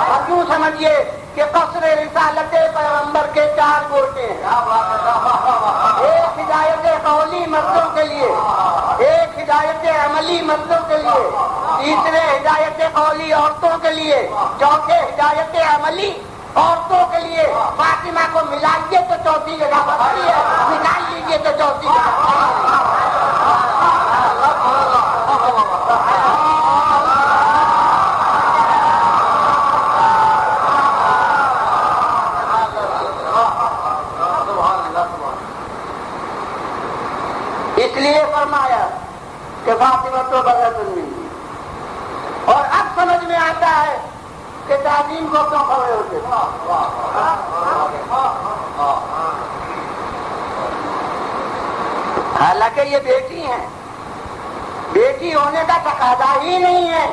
اور کیوں سمجھیے کہ قصر رسالت پیغمبر کے 4 گوشے ہیں، ایک ہدایت قولی مردوں کے لیے، ایک ہدایت عملی مردوں کے لیے، تیسرے ہدایت قولی عورتوں کے لیے، چوتھے ہدایت عملی عورتوں کے لیے۔ فاطمہ کو ملائیے تو 4تھی جگہ بنتی ہے، نکال لیجیے تو 4تھی جگہ۔ اس لیے فرمایا کہ فاطمہ تو بضعۃ منی، اور اب سمجھ میں آتا ہے کہ تعظیم کو کیوں کھڑے ہوتے۔ حالانکہ یہ بیٹی ہیں، بیٹی ہونے کا تقاضا ہی نہیں ہے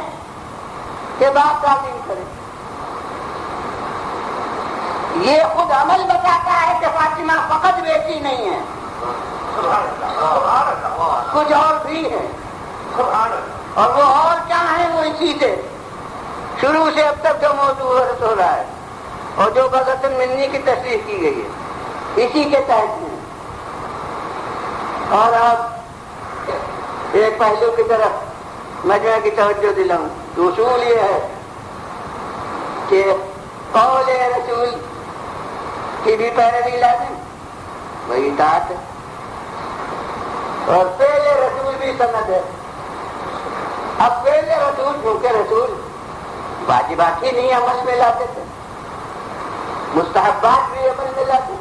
کہ باپ تعظیم کرے۔ یہ خود عمل بتاتا ہے کہ فاطمہ فقط بیٹی نہیں ہے، کچھ اور بھی ہے، اور وہ اور کیا ہے؟ وہ اسی سے شروع سے اب تک جو موضوع ہو رہا ہے اور جو بضعۃ منی کی تشریح کی گئی ہے اسی کے تحت میں۔ اور اب ایک پہلو کی طرف مجمع کی توجہ دلاؤں، اصول یہ ہے کہ قول رسول کی بھی پیروی لازم، وہی اطاعت ہے، اور فعل رسول بھی سند ہے۔ اب فعل رسول کیونکہ رسول واجبات ہی نہیں عمل میں لاتے تھے، مستحبات بھی عمل میں لاتے،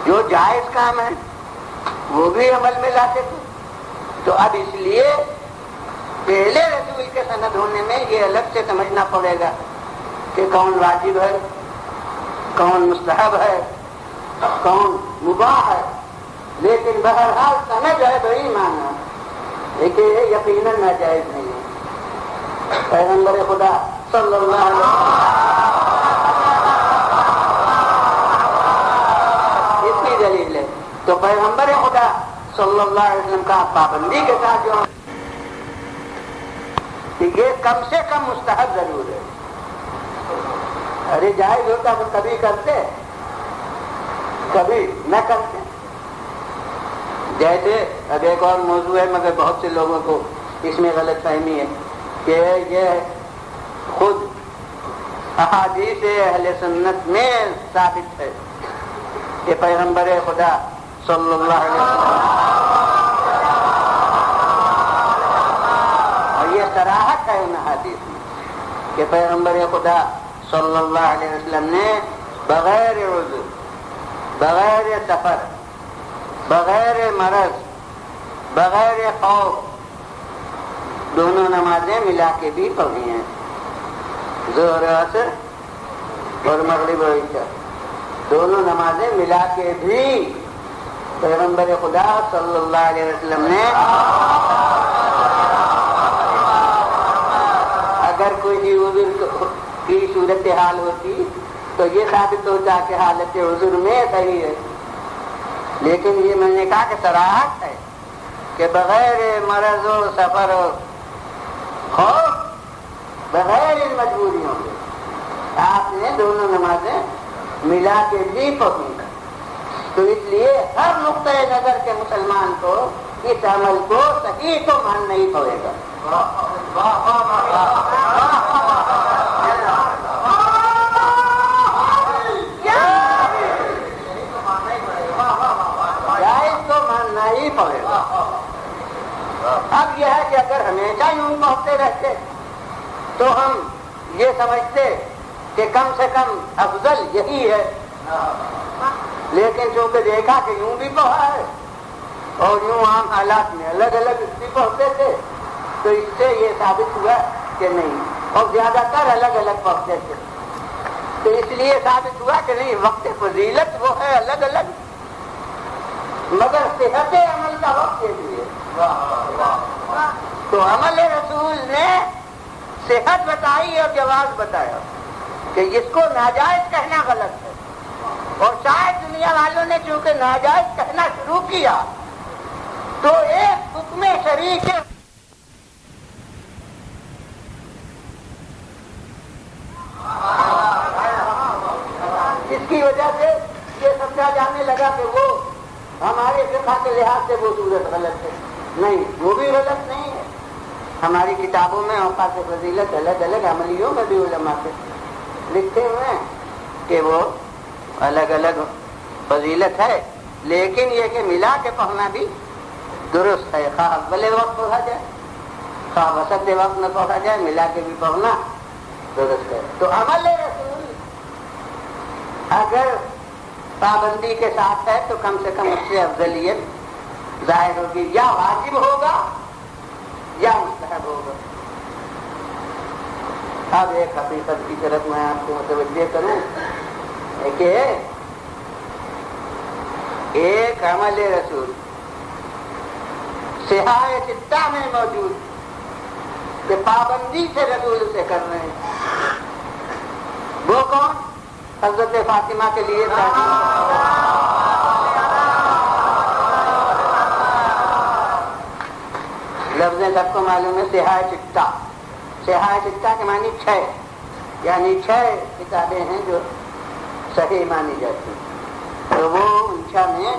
جو جائز کام ہے وہ بھی عمل میں لاتے تھے۔ تو اب اس لیے پہلے رسول کے سند ہونے میں یہ الگ سے سمجھنا پڑے گا کہ کون واجب ہے، کون مستحب ہے، کون مباح ہے، لیکن بہرحال سند ہے تو ہی ماننا، لیکن یہ یقیناً ناجائز نہیں ہے۔ پیغمبر خدا صلی اللہ علیہ وسلم اس کی دلیل ہے۔ تو پیغمبر خدا صلی اللہ علیہ وسلم کا پابندی کے ساتھ جو کہ یہ کم سے کم مستحب ضرور ہے، ارے جائز ہوتا تو کبھی کرتے کبھی نہ کرتے۔ جیسے اب ایک اور موضوع ہے مگر بہت سے لوگوں کو اس میں غلط فہمی ہے کہ یہ خود احادیث اہل سنت میں ثابت ہے کہ پیغمبر خدا صلی اللہ علیہ وسلم، اور یہ صراحت ہے ان احادیث میں کہ پیغمبر خدا صلی اللہ علیہ وسلم نے بغیر عذر، بغیر سفر، بغیر مرض، بغیر خوف دونوں نمازیں ملا کے بھی پڑھی ہیں، ظہر عصر اور مغرب و عشاء، دونوں نمازیں ملا کے بھی پیغمبر خدا صلی اللہ علیہ وسلم نے اگر کوئی عذر کی صورت حال ہوتی تو یہ ثابت ہوتا کہ حالت عذر میں صحیح ہے، لیکن یہ میں نے کہا کہ صراحت ہے کہ بغیر مرض و سفر و خوف، بغیر ان مجبوریوں کے آپ نے دونوں نمازیں ملا کے بھی پڑھی۔ تو اس لیے ہر نقطۂ نظر کے مسلمان کو اس عمل کو صحیح تو ماننا ہی پڑے گا۔ جائز تو ماننا ہی پڑے گا۔ اب یہ ہے کہ اگر ہمیشہ یوں پہنچتے رہتے تو ہم یہ سمجھتے کہ کم سے کم افضل یہی ہے، لیکن چونکہ دیکھا کہ یوں بھی پڑھا ہے اور یوں عام حالات میں الگ الگ بھی پڑھتے تھے تو اس سے یہ ثابت ہوا کہ نہیں، اور زیادہ تر الگ الگ پڑھتے تھے تو اس لیے ثابت ہوا کہ نہیں، وقت فضیلت وہ ہے الگ الگ، مگر صحت عمل کا وقت یہ بھی ہے۔ تو عمل رسول نے صحت بتائی اور جواز بتایا کہ اس کو ناجائز کہنا غلط ہے، اور شاید دنیا والوں نے چونکہ ناجائز کہنا شروع کیا تو ایک حکم شرعی کے اس کی وجہ سے یہ سمجھا جانے لگا کہ وہ ہمارے فقہ کے لحاظ سے وہ صورت غلط ہے۔ نہیں، وہ بھی غلط نہیں ہے، ہماری کتابوں میں اوقات فضیلت الگ الگ عملیوں میں بھی علماء سے لکھتے ہوئے ہیں کہ وہ الگ الگ فضیلت ہے، لیکن یہ کہ ملا کے پڑھنا بھی درست ہے، خواہ اول وقت پڑھا جائے خواہ وسط وقت میں پڑھا جائے، ملا کے بھی پڑھنا درست ہے۔ تو عمل رسول اگر پابندی کے ساتھ ہے تو کم سے کم اس سے افضلیت ظاہر ہوگی، یا واجب ہوگا یا مستحب ہوگا۔ اب ایک حقیقت کی طرف میں آپ کو متوجہ کروں کہ ایک عمل رسول صحاح ستہ میں موجود کہ پابندی سے رسول سے کر رہے ہیں، وہ کون؟ حضرت فاطمہ کے لیے لفظیں سب کو معلوم ہے، صحاح ستہ، صحاح ستہ کے معنی 6، یعنی 6 کتابیں ہیں جو صحیح مانی جاتی ہیں، تو وہ ان 6 میں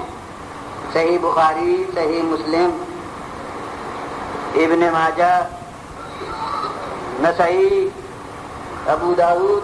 صحیح بخاری، صحیح مسلم، ابن ماجہ، نسائی، ابو داؤد،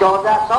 1400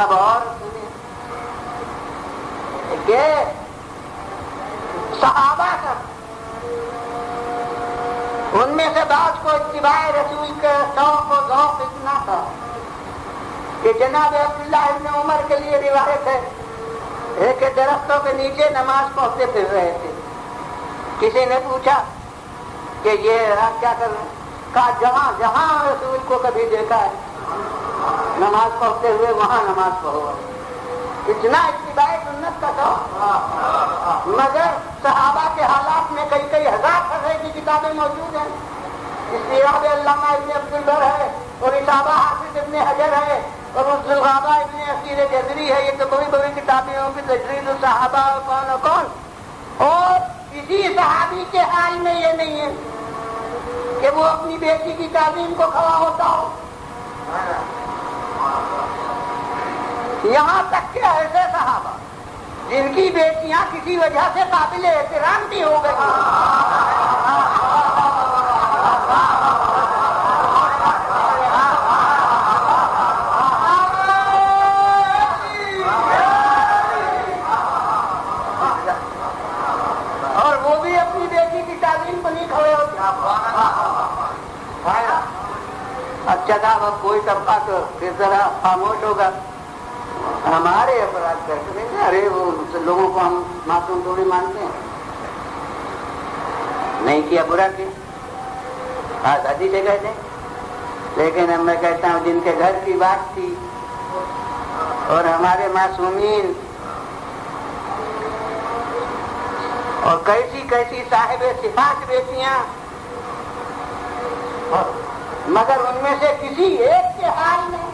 اب اور سنیں کہ صحابہ کا ان میں سے بعض کو اتباع رسول کے شوق و ذوق اتنا تھا کہ جناب عبداللہ ابن عمر کے لیے روایت ہے کہ درختوں کے نیچے نماز پڑھتے پھر رہے تھے. کسی نے پوچھا کہ یہ آپ کیا کر رہے ہیں؟ کہا جہاں جہاں رسول کو کبھی دیکھا ہے نماز پڑھتے ہوئے وہاں نماز پڑھو. اتنا اتباع سنت کا تھا. مگر صحابہ کے حالات میں کئی کئی ہزار صفحے کی کتابیں موجود ہیں. استیاب علامہ ابن عبد البر ہے اور اصابہ حافظ ابن حجر ہے اور الغابہ ابن اسیر جزری ہے. یہ تو بڑی بڑی کتابیں ہوں گی تجرید الصحابہ اور کون اور کون. اور کسی صحابی کے حال میں یہ نہیں ہے کہ وہ اپنی بیٹی کی تعلیم کو کھڑا ہوتا ہو. یہاں تک کہ ایسے صحابہ جن کی بیٹیاں کسی وجہ سے قابل احترام بھی ہو گئی اور وہ بھی اپنی بیٹی کی تعلیم کو نہیں کھڑے ہوتے. اچھا تھا اب کوئی طبقہ تو پھر ذرا خاموش ہوگا. ہمارے افراد کہتے ہیں ارے وہ لوگوں کو ہم معصوم تھوڑی مانتے ہیں. نہیں کیا برا کیا آزادی سے کہتے ہیں. لیکن میں کہتا ہوں جن کے گھر کی بات تھی اور ہمارے معصومین اور کیسی کیسی صاحب صفات بیٹیاں مگر ان میں سے کسی ایک کے حال میں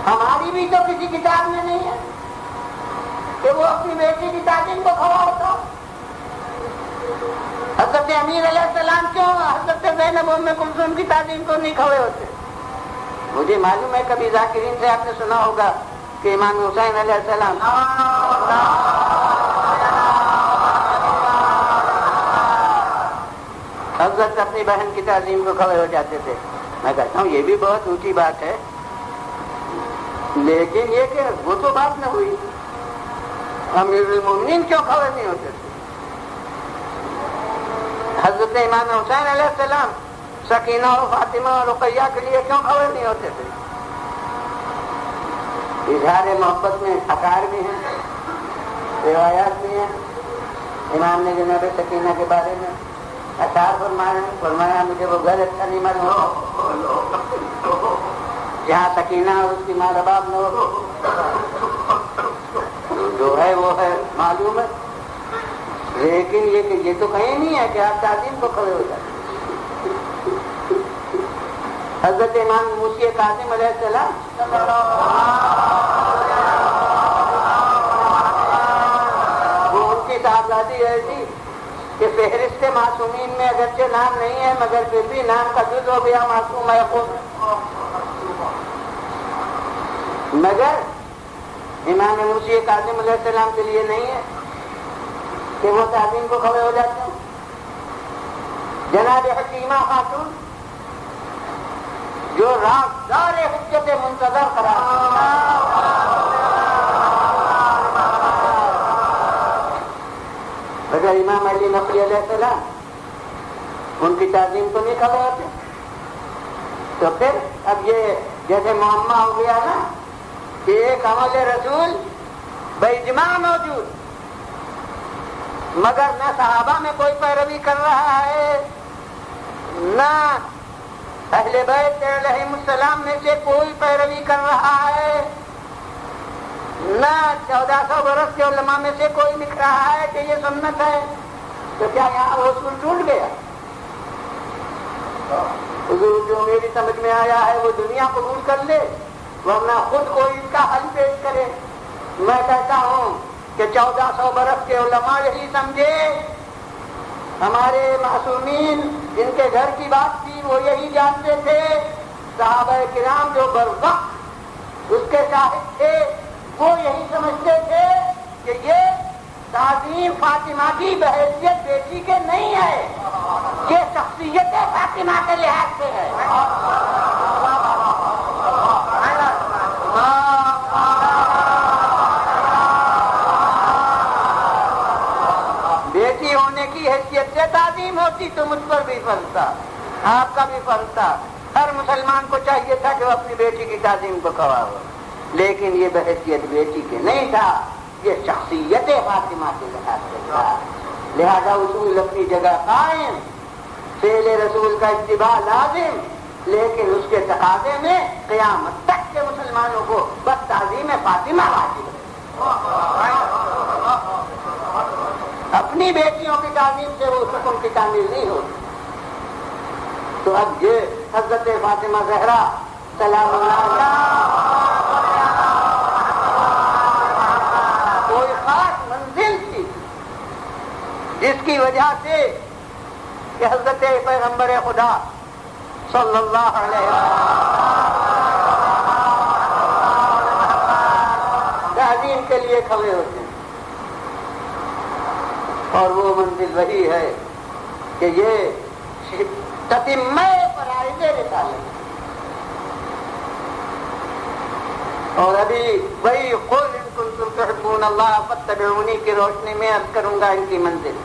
ہماری بھی تو کسی کتاب میں نہیں ہے کہ وہ اپنی بیٹی کی تعلیم کو کھڑا ہوتا. حضرت امیر علیہ السلام کیوں حضرت زینب ام کلثوم کی تعلیم کو نہیں کھڑے ہوتے؟ مجھے معلوم ہے کبھی ذاکرین سے آپ نے سنا ہوگا کہ امام حسین علیہ السلام حضرت اپنی بہن کی تعلیم کو کھڑے ہو جاتے تھے. میں کہتا ہوں یہ بھی بہت اونچی بات ہے لیکن یہ کہ وہ تو بات نہ ہوئی. امیر المومنین کیوں کھڑے نہیں ہوتے تھے؟ حضرت امام حسین علیہ السلام سکینہ اور فاطمہ اور رقیہ کے لیے کیوں کھڑے نہیں ہوتے تھے؟ اظہار محبت میں اشعار بھی ہیں روایات بھی ہیں. امام نے جناب سکینہ کے بارے میں اشعار فرمایا مجھے وہ گھر اچھا نہیں معلوم جہاں سکینہ اور اس کی ماں رباب نہ ہو. جو ہے وہ ہے معلوم ہے لیکن یہ کہ یہ تو کہیں نہیں ہے کہ آپ تعلیم کو کھڑے ہو جائیں. حضرت امام موسی کاظم علیہ السلام وہ ان کی صاحبزادی ایسی کہ فہرست معصومین میں اگرچہ نام نہیں ہے مگر پھر بھی نام کا جز ہو گیا معصوم ہے خود. مگر امام موسی کاظم علیہ السلام کے لیے نہیں ہے کہ وہ تعلیم کو کھڑے ہو جاتے ہیں. جناب حکیمہ خاتون جو رازدار حجت منتظر قرار اگر امام علی نقی علیہ السلام ان کی تعلیم کو نہیں کھڑے ہوتے تو پھر اب یہ جیسے معمہ ہو گیا نا کہ ایک عمل رسول باجماع موجود مگر نہ صحابہ میں کوئی پیروی کر رہا ہے نہ اہل بیت علیہم السلام میں سے کوئی پیروی کر رہا ہے نہ 1400 برس کے علماء میں سے کوئی لکھ رہا ہے کہ یہ سنت ہے. تو کیا یہاں رسول ٹوٹ گیا؟ حضور جو میری سمجھ میں آیا ہے وہ دنیا قبول کر لے ورنہ خود کوئی اس کا حل پیش کرے. میں کہتا ہوں کہ 1400 برس کے علماء یہی سمجھے ہمارے معصومین جن کے گھر کی بات تھی وہ یہی جانتے تھے. صحابہ کرام جو بروقت اس کے شاہد تھے وہ یہی سمجھتے تھے کہ یہ تعظیم فاطمہ کی بحیثیت بیٹی کے نہیں ہے یہ شخصیت فاطمہ کے لحاظ سے ہے. حیثیت سے تعظیم ہوتی تو مجھ پر بھی فرض تھا، آپ کا بھی فرض تھا، ہر مسلمان کو چاہیے تھا کہ وہ اپنی بیٹی کی تعظیم کو کھوا ہو، لیکن یہ بحیثیت بیٹی کے نہیں تھا، یہ شخصیت فاطمہ کے لحاظ سے تھا۔ لہذا اصول اپنی جگہ قائم، فعل رسول کا اتباع لازم، لیکن اس کے تقاضے میں قیامت تک کے مسلمانوں کو بس تعظیم فاطمہ واجب ہے۔ اپنی بیٹیوں کی تعظیم سے وہ حکم کی تعمیل نہیں ہوتی۔ تو اب یہ حضرت فاطمہ زہرا سلام اللہ علیہا کوئی خاص منزل تھی جس کی وجہ سے کہ حضرت پیغمبر خدا صلی اللہ علیہ وسلم تعظیم کے لیے کھڑے ہوتے ہیں، اور وہ منزل وہی ہے کہ یہ تتمہ فرائض رسالت، اور ابھی وہی قل ان کنتم تحبون اللہ فاتبعونی کی روشنی میں عرض کروں گا ان کی منزل،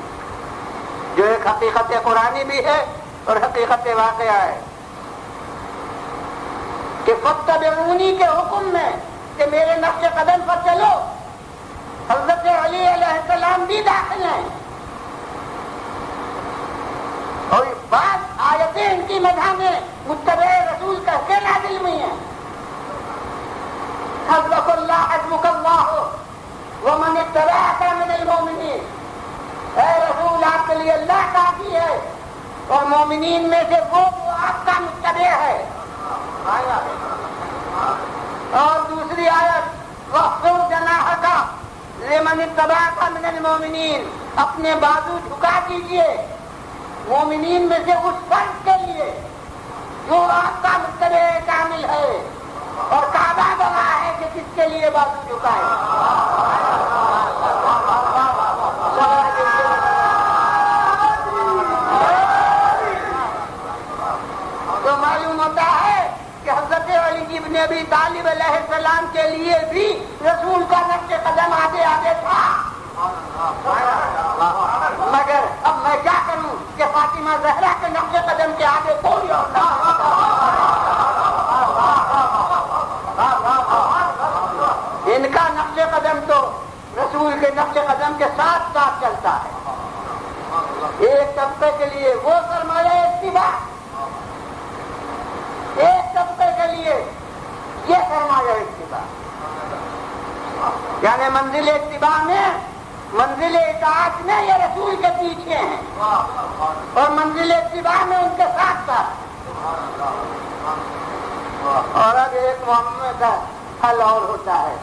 جو ایک حقیقت قرآنی بھی ہے اور حقیقت واقعہ ہے کہ فاتبعونی کے حکم میں کہ میرے نقش قدم پر چلو حضرت علی علیہ السلام بھی داخل ہیں، اور بعض آیتیں ان کی مدح میں متبع رسول کہہ کے نازل ہوئی ہیں۔ حسبک اللہ حسبک اللہ ومن اتبعک من المؤمنین، اے رسول آپ کے لیے اللہ کافی ہے اور مومنین میں سے وہ آپ کا متبع ہے۔ اور دوسری آیت وَاخْفِضْ جَنَاحَكَ لِمَنِ اتَّبَعَكَ مِنَ الْمُؤْمِنِينَ، اپنے بازو جھکا دیجئے مومنین میں سے اس فرد کے لیے جو آپ کا متبع کامل ہے، اور کعبہ گواہ ہے کہ کس کے لیے بازو جھکائے۔ تو معلوم ہوتا ہے کہ حضرت علی ابن ابی طالب علیہ السلام کے لیے بھی رسول کا نقش قدم آگے آگے تھا، مگر اب میں کیا کروں کہ فاطمہ زہرا کے نقش قدم کے آگے کوئی اور نہ، ان کا نقش قدم تو رسول کے نقش قدم کے ساتھ ساتھ چلتا ہے۔ ایک طبقے کے لیے وہ سرمایہ اتباع، ایک طبقے کے لیے یہ سرمایہ اتباع، یعنی منزل اتباع میں، منزل اطاعت میں یہ رسول کے پیچھے ہیں، اور منزل اتباع میں ان کے ساتھ ساتھ۔ اور اب ایک معاملے کا حل اور ہوتا ہے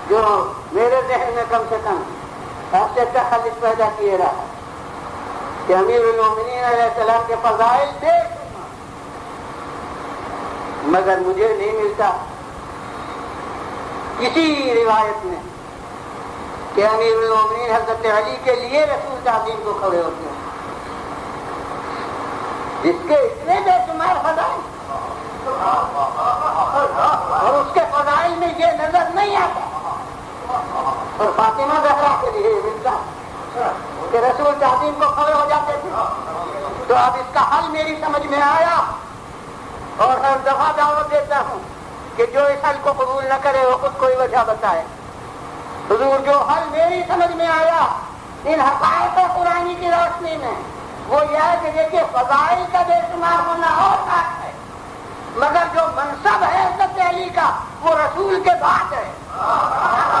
جو میرے ذہن میں کم سے کم ایسے تخلص پیدا کیے رہا کہ امیر المومنین علیہ السلام کے فضائل دیکھ مگر مجھے نہیں ملتا کسی روایت میں کہ امیر المومنین حضرت علی کے لیے رسول تعظیم کو کھڑے ہوتے ہیں، جس کے اتنے بے شمار فضائل، اور اس کے فضائل میں یہ نظر نہیں آتا، اور فاطمہ زہرا کے لیے ملتا کہ رسول تعظیم کو کھڑے ہو جاتے تھے۔ تو اب اس کا حل میری سمجھ میں آیا، اور ہر دفعہ دعوت دیتا ہوں کہ جو اس حل کو قبول نہ کرے وہ خود کوئی وجہ بتائے۔ حضور جو حل میری سمجھ میں آیا ان حقائق قرآنی کی روشنی میں وہ یہ ہے کہ دیکھیے فضائل کا بے شمار ہونا اور بات ہے، مگر جو منصب ہے حضرت علی کا وہ رسول کے بعد ہے،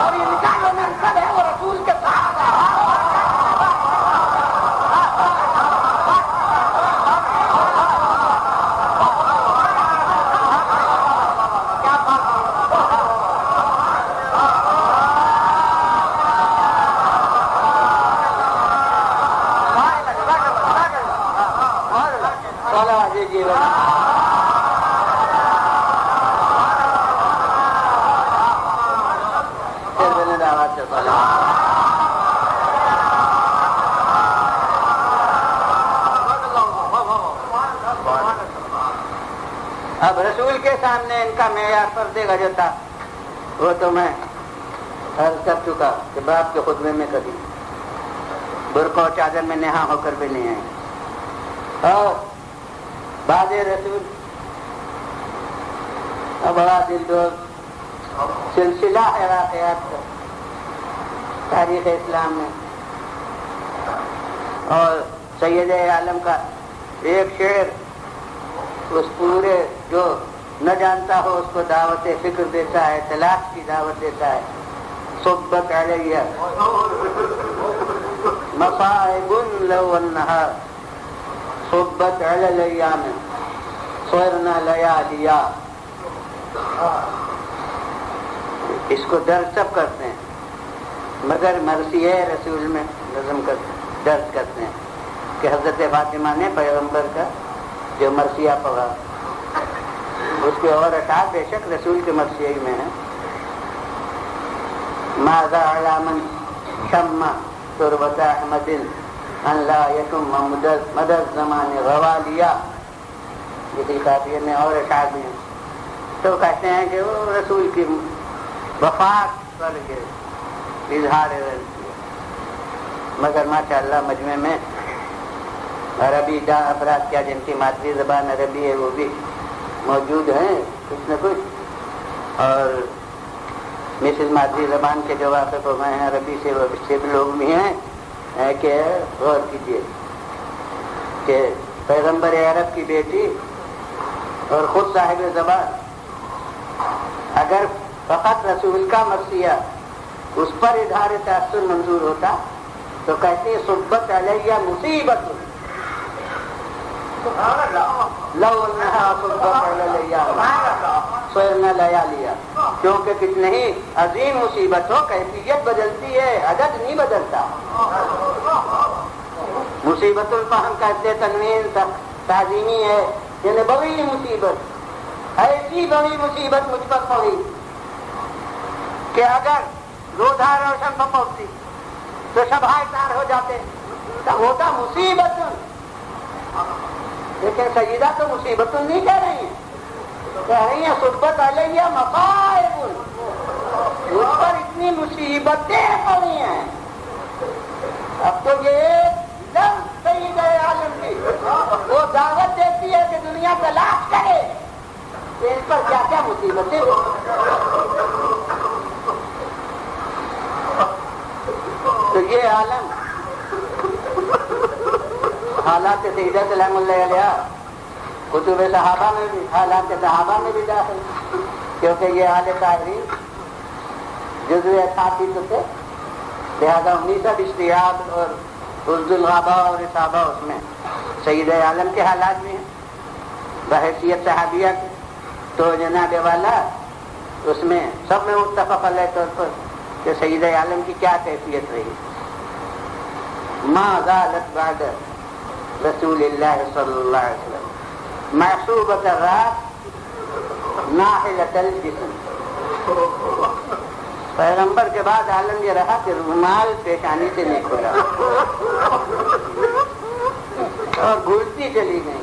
اور ان کا جو منصب ہے وہ رسول کے ساتھ ہے۔ اب رسول کے سامنے ان کا معیار پردے کا جو تھا وہ تو میں عرض کر چکا کہ باپ کے خطبے میں کبھی برقع و چادر میں نہا ہو کر بھی نہیں آئے. اور بعد رسول بڑا دلدوز سلسلہ ہے واقعات کا تاریخ اسلام میں. اور سید عالم کا ایک شعر اس پورے جو نہ جانتا ہو اس کو دعوت فکر دیتا ہے, تلاش کی دعوت دیتا ہے. صبت علیہ مصائب لو انہا صبت علی الیام صرنا لیالیا. اس کو درج سب کرتے ہیں مگر مرثی رسول میں نظم کرتے درج کرتے ہیں کہ حضرت فاطمہ نے پیغمبر کا جو مرثیہ پڑھا اس کے اور اشعار بے شک رسول کے مرثیے میں ہیں. ماذا علی من شم تربت احمد ان لا یکم مد الزمان غوالیا. اسی قافیے میں اور اشعار بھی ہیں. تو کہتے ہیں کہ وہ رسول کی وفات کر کے اظہار کیا, مگر ماشاء اللہ مجمع میں عربی افراد کیا جن کی مادری زبان عربی ہے وہ بھی موجود ہیں کچھ نہ کچھ, اور مثل مادری زبان کے جو واقف ہو گئے ہیں عربی سے وہ سے بھی لوگ بھی ہیں کہ غور کیجیے کہ پیغمبر عرب کی بیٹی اور خود صاحب زبان اگر فقط رسول کا مرثیہ اس پر اظہار تاثر منظور ہوتا تو کہتے صبت علیہ مصیبت لو انہا صبت علیہ صرنا لیالیا. کیونکہ کتنے ہی عظیم مصیبت ہو کیفیت بدلتی ہے, عدد نہیں بدلتا. مصیبت الفہم کہتے تنوین تعظیمی ہے, یعنی بڑی مصیبت, ایسی بڑی مصیبت مجھ پر پڑی کہ اگر روزہ روشن پر پہنچتی تو شبائے تار ہو جاتے, تو ہوتا مصیبت. لیکن سیدہ تو مصیبت نہیں کہہ رہی ہیں, کہہ رہی ہیں صبت علیہ مصائب, اس پر اتنی مصیبتیں پڑی ہیں. اب تو یہ لفظ سید عالم کی وہ دعوت دیتی ہے کہ دنیا تلاش کرے کہ اس پر کیا کیا مصیبتیں. تو یہ عالم حالات سیدہ سلام اللہ علیہ کتب صحابہ میں بھی حالات صحابہ میں بھی داخل, کیونکہ یہ حال طاہری جزو احساسی تو تھے, لہذا 19 اشتیاق اور عرض الغابہ اور اصابہ اس میں سید عالم کے حالات میں ہیں بحیثیت صحابیہ کے. تو جناب والا اس میں سب میں متفق علیہ طور پر کہ سید عالم کی کیا کیفیت رہی. ما زالت بعد رسول اللہ صلی اللہ علیہ وسلم محسوبۃ الراس ناحلۃ الجسم. پیغمبر کے بعد عالم یہ رہا کہ رومال پیشانی سے نہیں کھلا اور گھلتی چلی گئی,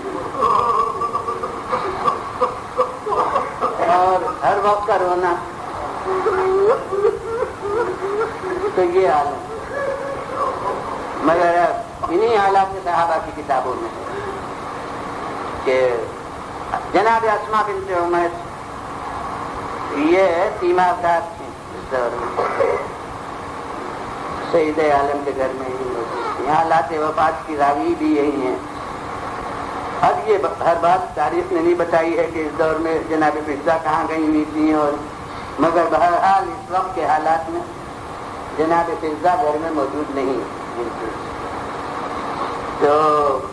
اور ہر وقت کا رونا. تو یہ عالم مگر انہی حالات صحابہ کی کتابوں میں کہ جناب اسماء بنت عمیس یہ سیما افراد تھیں اس دور میں, سید عالم کے گھر میں ہی یہاں حالات وفات کی راوی بھی یہی ہیں. اب یہ ہر بات تاریخ نے نہیں بتائی ہے کہ اس دور میں جناب فضہ کہاں گئی ہوئی تھیں, اور مگر بہرحال اس وقت کے حالات میں جناب فضہ گھر میں موجود نہیں تو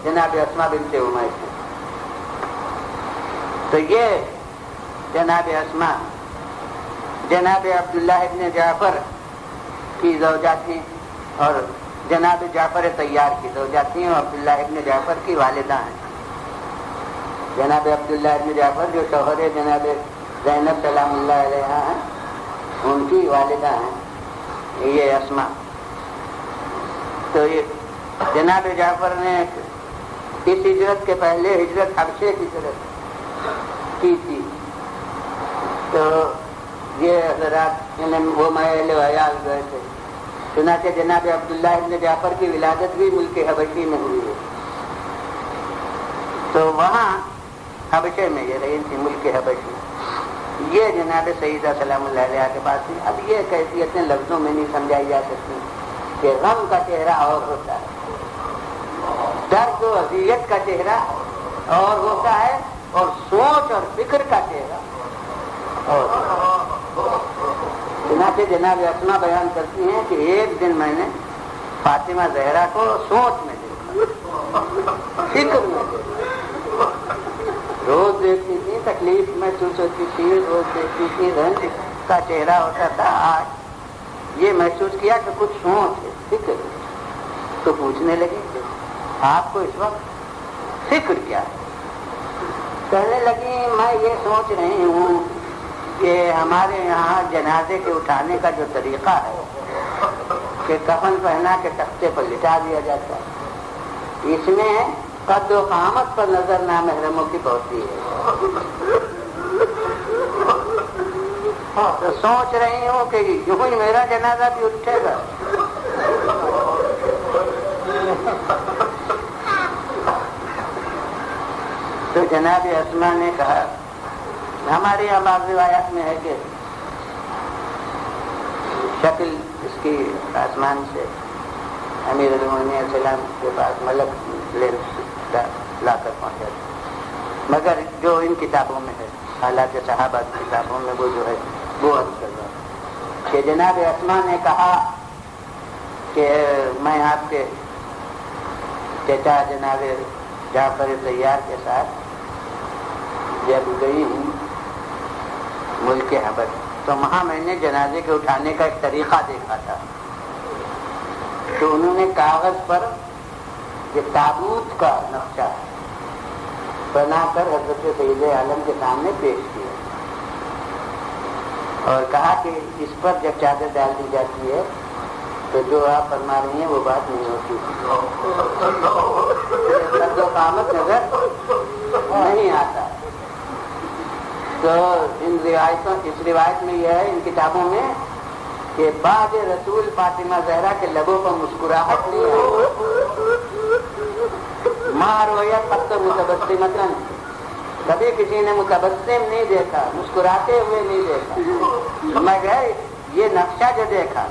جناب اسماء بنت عمیس ہیں. تو یہ جناب اسماء جناب عبداللہ ابن جعفر کی زوجہ تھیں, اور جناب جعفر طیار کی زوجہ تھیں, اور عبداللہ ابن جعفر کی والدہ ہیں. جناب عبداللہ ابن جعفر جو شوہر جناب زینب سلام اللہ علیہ ہیں ان کی والدہ ہیں یہ اسماء. تو یہ جناب جعفر نے اس ہجرت کے پہلے ہجرت حبشے کی طرف کی تھی. تو یہ حضرات وہ محل عیال گئے تھے چنانچہ جناب عبداللہ ابن جعفر کی ولادت بھی ملک حبشی میں ہوئی ہے، تو وہاں حبشے میں یہ رہی تھی، ملک حبشی۔ یہ جناب سیدہ سلام اللہ علیہ کے پاس تھی۔ اب یہ کیفیتیں لفظوں میں نہیں سمجھائی جا سکتی کہ غم کا چہرہ اور ہوتا ہے، درد و اذیت کا چہرہ اور ہوتا ہے، اور سوچ اور فکر کا چہرہ اور چنانچہ جناب اسما بیان کرتی ہیں کہ ایک دن میں نے فاطمہ زہرا کو سوچ میں دیکھا، فکر میں دیکھا، روز دیکھتی تھی، تکلیف محسوس ہوتی تھی، روز دیکھتی تھی، رنج کا چہرہ ہوتا تھا، آج یہ محسوس کیا کہ کچھ سوچ ہے، فکر ہے، تو پوچھنے لگی کہ آپ کو اس وقت فکر کیا ہے؟ کہنے لگی میں یہ سوچ رہی ہوں کہ ہمارے یہاں جنازے کے اٹھانے کا جو طریقہ ہے کہ کفن پہنا کے تختے پر لٹا دیا جاتا ہے، اس میں قد و قامت پر نظر نامحرموں کی پڑتی ہے، تو سوچ رہی ہوں کہ یوں ہی میرا جنازہ بھی اٹھے گا۔ تو جناب اسما نے کہا، ہمارے یہاں بعض روایات میں ہے کہ شکل اس کی آسمان سے امیر المومنین علیہ السلام کے پاس ملک لا کر پہنچا، مگر جو ان کتابوں میں ہے، حالات صحابہ کی کتابوں میں وہ جو ہے وہ عرض کر رہا کہ جناب اسما نے کہا کہ میں آپ کے چچا جناب جعفر طیار کے ساتھ جب گئی ہوں ملک حبش، تو وہاں میں نے جنازے کے اٹھانے کا ایک طریقہ دیکھا تھا، تو انہوں نے کاغذ پر یہ تابوت کا نقشہ بنا کر حضرت سید عالم کے سامنے پیش کیا اور کہا کہ اس پر جب چادر ڈال دی جاتی ہے تو جو آپ فرما رہی ہیں وہ بات نہیں ہوتی، قد و قامت نظر نہیں آتا۔ تو اس روایت میں یہ ہے، ان کتابوں میں، کہ بعد رسول فاطمہ زہرا کے لبوں پر مسکراہٹ نہیں ہے، ماں رویت اب تو متبسمۃً، کبھی کسی نے متبسم نہیں دیکھا، مسکراتے ہوئے نہیں دیکھا، مگر یہ نقشہ جو دیکھا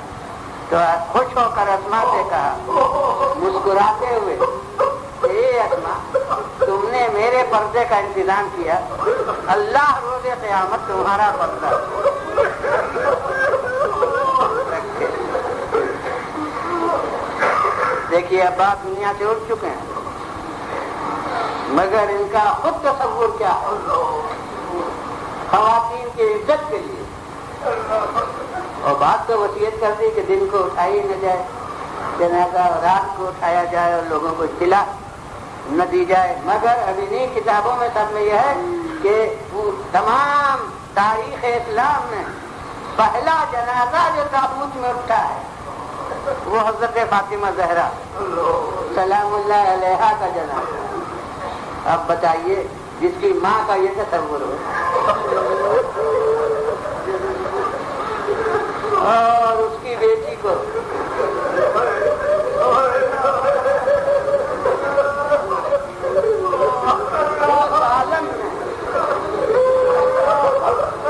تو خوش ہو کر اسما سے کہا مسکراتے ہوئے، اے اسما تم نے میرے پردے کا انتظام کیا، اللہ روز قیامت تمہارا پردہ۔ دیکھیے اب آپ دنیا سے اٹھ چکے ہیں، مگر ان کا خود تصور کیا ہے خواتین کی عزت کے لیے، اور بات تو وصیت کر دی کہ دن کو اٹھائی نہ جائے جنازہ، رات کو اٹھایا جائے اور لوگوں کو اطلاع نہ دی جائے، مگر ابھی نہیں کتابوں میں سب میں یہ ہے کہ تمام تاریخ اسلام میں پہلا جنازہ جو تابوت میں اٹھا ہے وہ حضرت فاطمہ زہرا سلام اللہ علیہا کا جنازہ۔ اب بتائیے جس کی ماں کا یہ تصور ہو اور اس کی بیٹی کو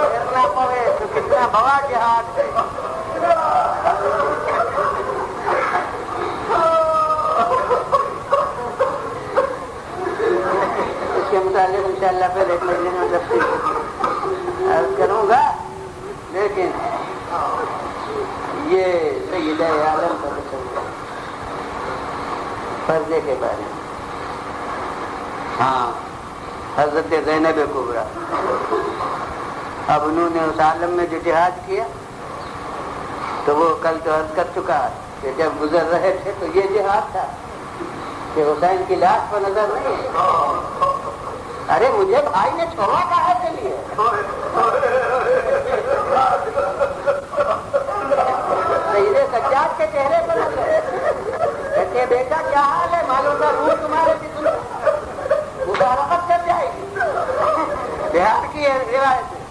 کرنا پڑے تو کتنا بڑا جہاد ہے۔ اس کے متعلق انشاءاللہ پھر ایک مجلس میں تفصیل عرض کروں گا، لیکن یہ سیدہ عالم کا تصور پردے کے بارے میں۔ ہاں حضرت زینب کبریٰ، اب انہوں نے اس عالم میں جو جہاد کیا تو وہ کل تو عرض کر چکا کہ جب گزر رہے تھے تو یہ جہاد تھا کہ حسین کی لاش پر نظر نہیں، ارے مجھے بھائی نے چھوڑا کہاں کے لیے؟ سید سجاد کے چہرے پر کہتے بیٹا کیا حال ہے، معلوم کا روح تمہارے جسم مبارکت چل جائے گی، بہار کی روایت ہے۔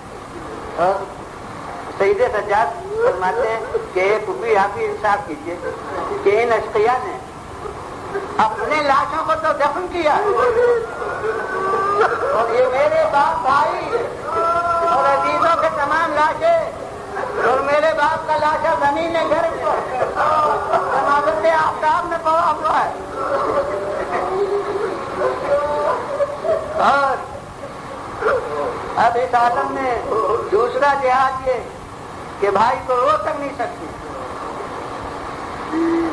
سید سجاد فرماتے ہیں کہ پھوپھی آپ ہی انصاف کیجیے کہ ان اشقیاء نے اپنے لاشوں کو تو دفن کیا اور یہ میرے باپ بھائی اور عزیزوں کے تمام لاشیں اور میرے باپ کا لاشا زمین گھر پر سماوت آفتاب میں پڑا ہوا ہے. اور اب اس عالم میں دوسرا جہاد یہ کہ بھائی کو رو تک نہیں سکتی.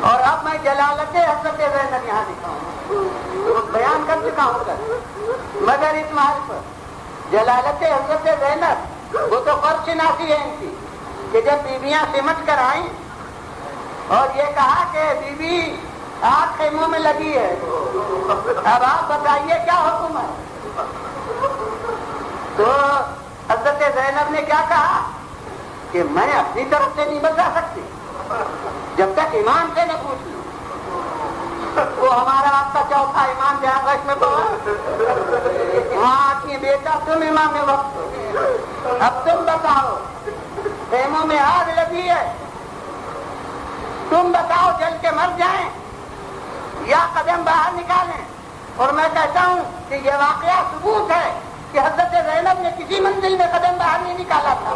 اور اب میں جلالت حضرت زینب یہاں دکھاؤں بیان کر چکا ہوں کر مگر اس محل پر جلالت حضرت زینب وہ تو فرض شناسی ہے ان کی کہ جب بیویاں سمٹ کر آئیں اور یہ کہا کہ بیوی آگ خیموں میں لگی ہے اب آپ بتائیے کیا حکم ہے. تو حضرت زینب نے کیا کہا کہ میں اپنی طرف سے نہیں بتا سکتی جب تک امام سے نہ پوچھ لوں. وہ ہمارا آپ کا چوتھا امام جہاں گش میں پڑا وہاں آتی بیٹا تم امام وقت ہو اب تم بتاؤ خیموں میں آگ لگی ہے تم بتاؤ جل کے مر جائیں یا قدم باہر نکالیں. اور میں کہتا ہوں کہ یہ واقعہ ثبوت ہے کہ حضرت زینب نے کسی منزل میں قدم باہر نہیں نکالا تھا.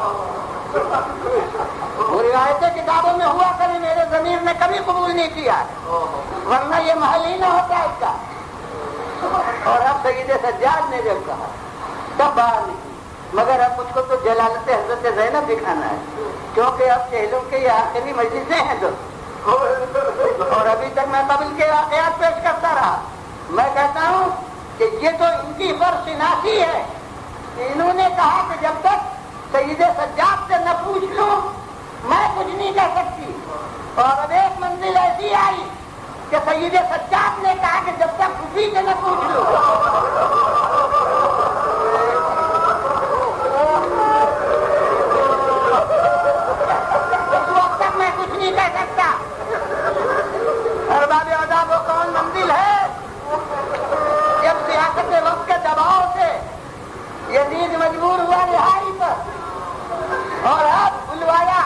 وہ روایتیں کتابوں میں ہوا کریں میرے ضمیر نے کبھی قبول نہیں کیا ورنہ یہ محل ہی نہ ہوتا اس کا. اور اب سید سجاد نے جب کہا تب باہر نکلی مگر اب مجھ کو تو جلالت حضرت زینب دکھانا ہے کیونکہ اب چہلوں کے یہ آخری مجلسیں ہیں تو اور ابھی تک میں قبل کے واقعات پیش کرتا رہا. میں کہتا ہوں کہ یہ تو ان کی فرض شناسی ہے. انہوں نے کہا کہ جب تک سید سجاد سے نہ پوچھ لوں میں کچھ نہیں کہہ سکتی. اور اب ایک منزل ایسی آئی کہ سید سجاد نے کہا کہ جب تک پھوپھی سے نہ پوچھ لوں اس وقت تک میں کچھ نہیں کہہ سکتا. اور باب ادا وہ کون منزل ہے جب سیاست وقت کے دباؤ سے یزید مجبور ہوا رہائی پر اور اب بلوایا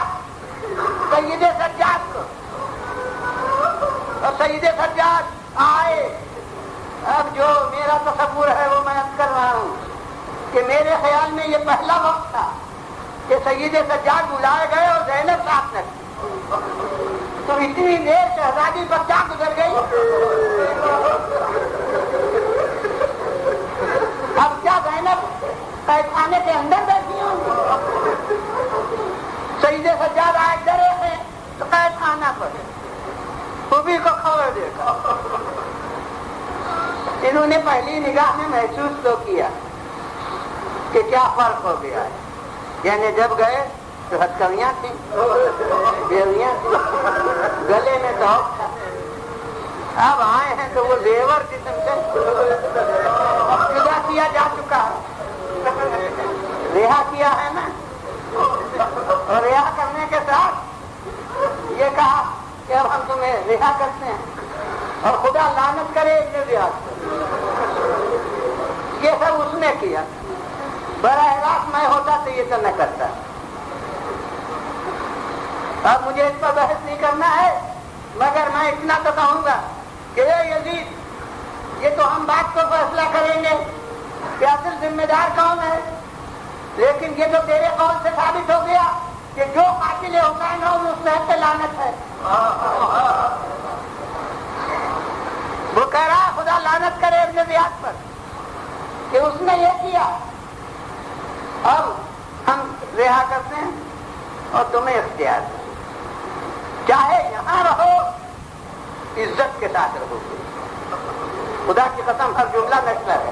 سید سجاد کو اور سید سجاد آئے. اب جو میرا تصور ہے وہ میں کر رہا ہوں کہ میرے خیال میں یہ پہلا وقت تھا کہ سید سجاد بلائے گئے اور زینب ساتھ نہ تو اتنی دیر شہزادی پر کیا گزر گئی. اب کیا زینب قید خانے کے اندر بیٹھی ہوں سید سجاد آئے ڈرے ہیں تو قید خانہ پر پھوپھی کو خبر دے کر انہوں نے پہلی نگاہ میں محسوس تو کیا کہ کیا فرق ہو گیا ہے. یعنی جب گئے تو ہتکڑیاں تھیں بیویاں تھیں گلے میں دھوک تھا. اب آئے ہیں تو وہ زیور قسم سے جدا کیا جا چکا ہے رہا کیا ہے نا. اور رہا کرنے کے ساتھ یہ کہا کہ اب ہم تمہیں رہا کرتے ہیں اور خدا لعنت کرے اتنے ریاض یہ سب اس نے کیا. براہ راست میں ہوتا تو یہ تو نہ کرتا. اب مجھے اس پر بحث نہیں کرنا ہے مگر میں اتنا تو کہوں گا کہ اے یزید یہ تو ہم بات کو فیصلہ کریں گے کہ اصل ذمہ دار کون ہے. لیکن یہ تو تیرے قول سے ثابت ہو گیا کہ جو قاتل حسین ہو اس صحت پہ لعنت ہے. وہ کہہ رہا خدا لعنت کرے ابن زیاد پر کہ اس نے یہ کیا. اب ہم رہا کرتے ہیں اور تمہیں اختیار ہے چاہے یہاں رہو عزت کے ساتھ رہو. خدا کی قسم ہر جملہ نچلا ہے.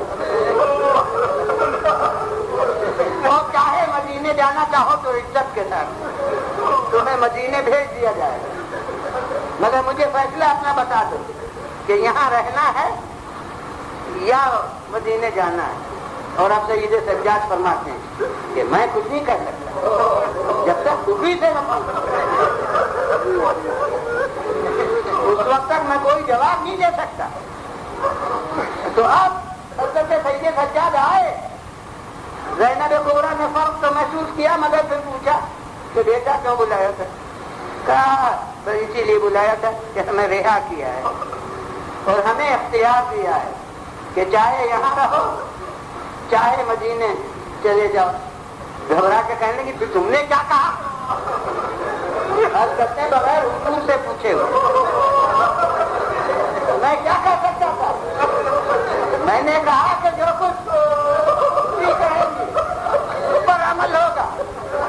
اور چاہے مدینے جانا چاہو تو عزت کے ساتھ تمہیں مدینے بھیج دیا جائے مگر مجھے فیصلہ اپنا بتا دو کہ یہاں رہنا ہے یا مدینے جانا ہے. اور اب سید سجاد فرماتے ہیں کہ میں کچھ نہیں کہہ سکتا جب تک پھوپھی سے نہ اس وقت تک میں کوئی جواب نہیں دے سکتا. تو اب حضرت سید سجاد آئے. زینب کبریٰ نے فرق تو محسوس کیا مگر پھر پوچھا کہ بیٹا کیوں بلایا تھا؟ کہا بس اسی لیے بلایا تھا کہ ہمیں رہا کیا ہے اور ہمیں اختیار دیا ہے کہ چاہے یہاں رہو چاہے مدینے چلے جاؤ. گھبرا کے کہنے لگی تم نے کیا کہا؟ حل کرتے بغیر حکم سے پوچھے ہوئے میں کیا کہہ سکتا تھا؟ میں نے کہا کہ جو کچھ کہیں گی اس پر عمل ہوگا.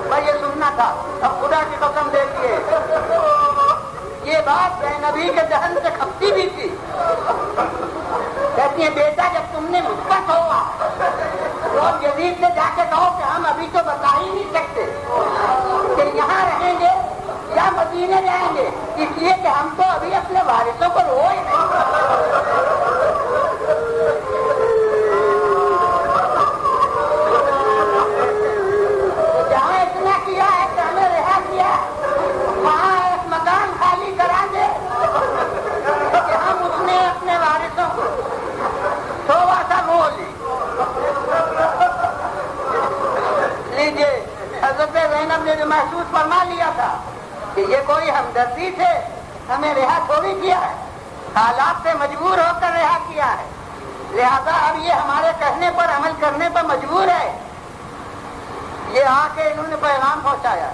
میں یہ سننا تھا. اب خدا کی قسم دیکھیے یہ بات نبی کے ذہن سے کھپتی بھی تھی. کہتی ہے بیٹا جب تم نے مثبت ہوا تو اب یزید سے جا کے کہو کہ ہم ابھی تو بتا ہی نہیں سکتے کہ یہاں رہیں گے یا مدینے جائیں گے اس لیے کہ ہم تو ابھی اپنے وارثوں کو رو ہی نہیں. جہاں اتنا کیا ہے کہ ہمیں رہا کیا وہاں ایک مکان خالی کرا دے کہ ہم اس میں اپنے وارثوں کو تھوڑا سا رو لیں. لیجیے حضرت زینب نے جو محسوس فرما لیا تھا کہ یہ کوئی ہمدردی سے ہمیں رہا تھوڑی کیا ہے, حالات سے مجبور ہو کر رہا کیا ہے, لہذا اب یہ ہمارے کہنے پر عمل کرنے پر مجبور ہے. یہ آ کے انہوں نے پیغام پہنچایا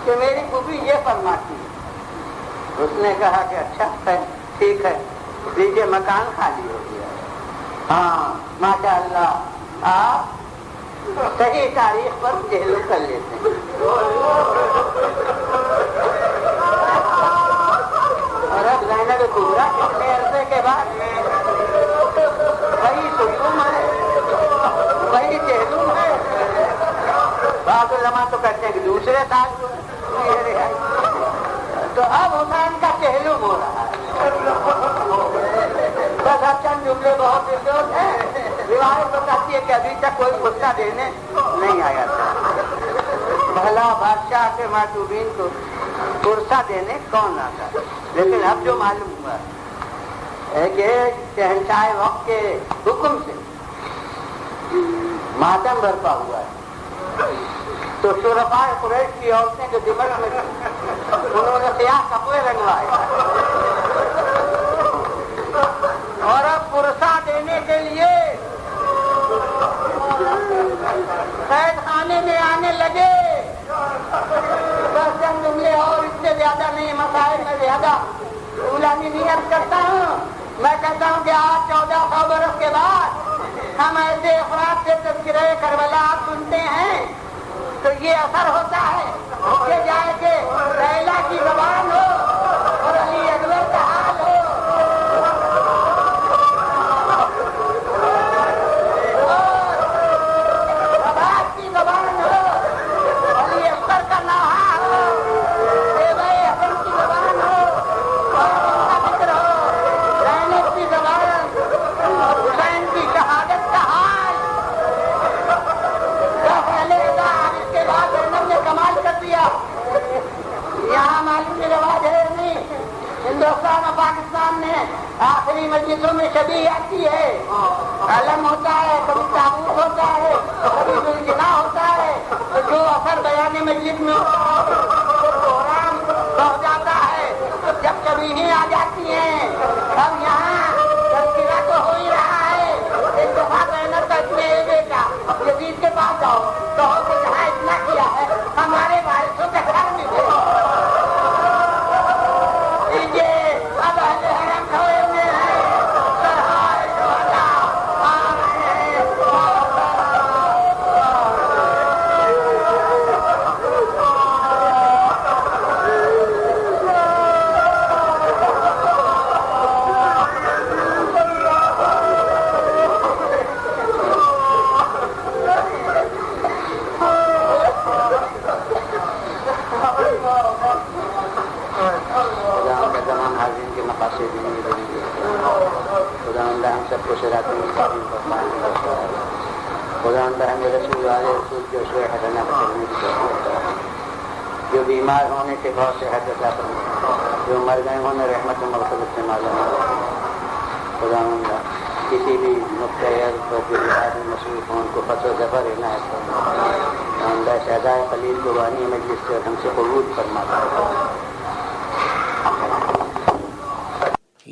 کہ میری پھوپھی یہ فرماتی ہے. اس نے کہا کہ اچھا ہے ٹھیک ہے لیجیے مکان خالی ہو گیا. ہاں ماشاء اللہ آپ صحیح تاریخ پر جہلو کر لیتے ہیں. اور اب زینب کبریٰ کتنے عرصے کے بعد وہی سکون ہے وہی جہلوم ہے. بعض علماء تو کہتے ہیں کہ دوسرے سال تو اب حسین کا چہلوم ہو رہا ہے. بس اب چند جملے بہت دلچسپ ہیں. روایت بتاتی ہے کہ ابھی تک کوئی غصہ دینے نہیں آیا تھا. بھلا بادشاہ کے معتوبین کو غصہ دینے کون آتا, لیکن اب جو معلوم ہوا ہے کہ شہنشاہ وقت کے حکم سے ماتم برپا ہوا ہے تو شرفاء قریش کی عورتیں جو دمن میں انہوں نے سیاہ کپڑے رنگوائے اور اب پرسہ دینے کے لیے قید خانے میں آنے لگے. بس چند جملے اور اس سے زیادہ نہیں, مسائل میں زیادہ غلامی نیت کرتا ہوں. میں کہتا ہوں کہ آج 1400 برس کے بعد ہم ایسے افراد سے تذکرہ کربلا آپ سنتے ہیں تو یہ اثر ہوتا ہے کہ جائے کہ لیلا کی زبان ہو اور علی اکبر کا حال ہو اور عباس کی زبان ہو, علی اکبر کا نوحہ ہو, بیوہ حسن کی زبان ہو اور ان کا ذکر ہو, زینب کی زبان, حسین کی شہادت کا حال. کمال کر دیا. یہاں معلوم رواج ہے نہیں, ہندوستان اور پاکستان میں آخری مجلسوں میں شبیہ آتی ہے, علم ہوتا ہے, کبھی تابوت ہوتا ہے, کبھی گلجنا ہوتا ہے, تو جو اثر بیان مجلس میں پروگرام بڑھ جاتا ہے جب کبھی ہی آ جاتی ہیں. اب یہاں تذکرہ تو ہو ہی رہا ہے. ایک دفعہ بینر کا اتنے بیٹا یزید کے پاس جاؤ تو جہاں اتنا کیا ہے ہمارے وارثوں کے گھر میں اب اہل حرم کھوئے میں ہیں, سرحائے شہداء آ رہے ہیں. خدا ہم سب کو صراط مستقیم پر قائم رکھتا ہے. خدا ہمیں رسول رسول کے اسوہ حسنہ پر چلنے کی توفیق عطا فرما. جو بیمار ہونے کے بہت صحت عطا فرما, جو مر گئے ہونے رحمت و مغفرت سے معلوم ہے. خدا کسی بھی مختلف کو مصروف ہوں ان کو فتح و ظفر عنایت فرما. اللہ شہدائے خلیل کو بانی مجلس سے ہم سے قبول فرماتا ہے۔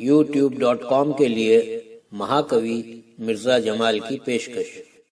youtube.com کے لیے مہاکوی مرزا جمال کی پیشکش۔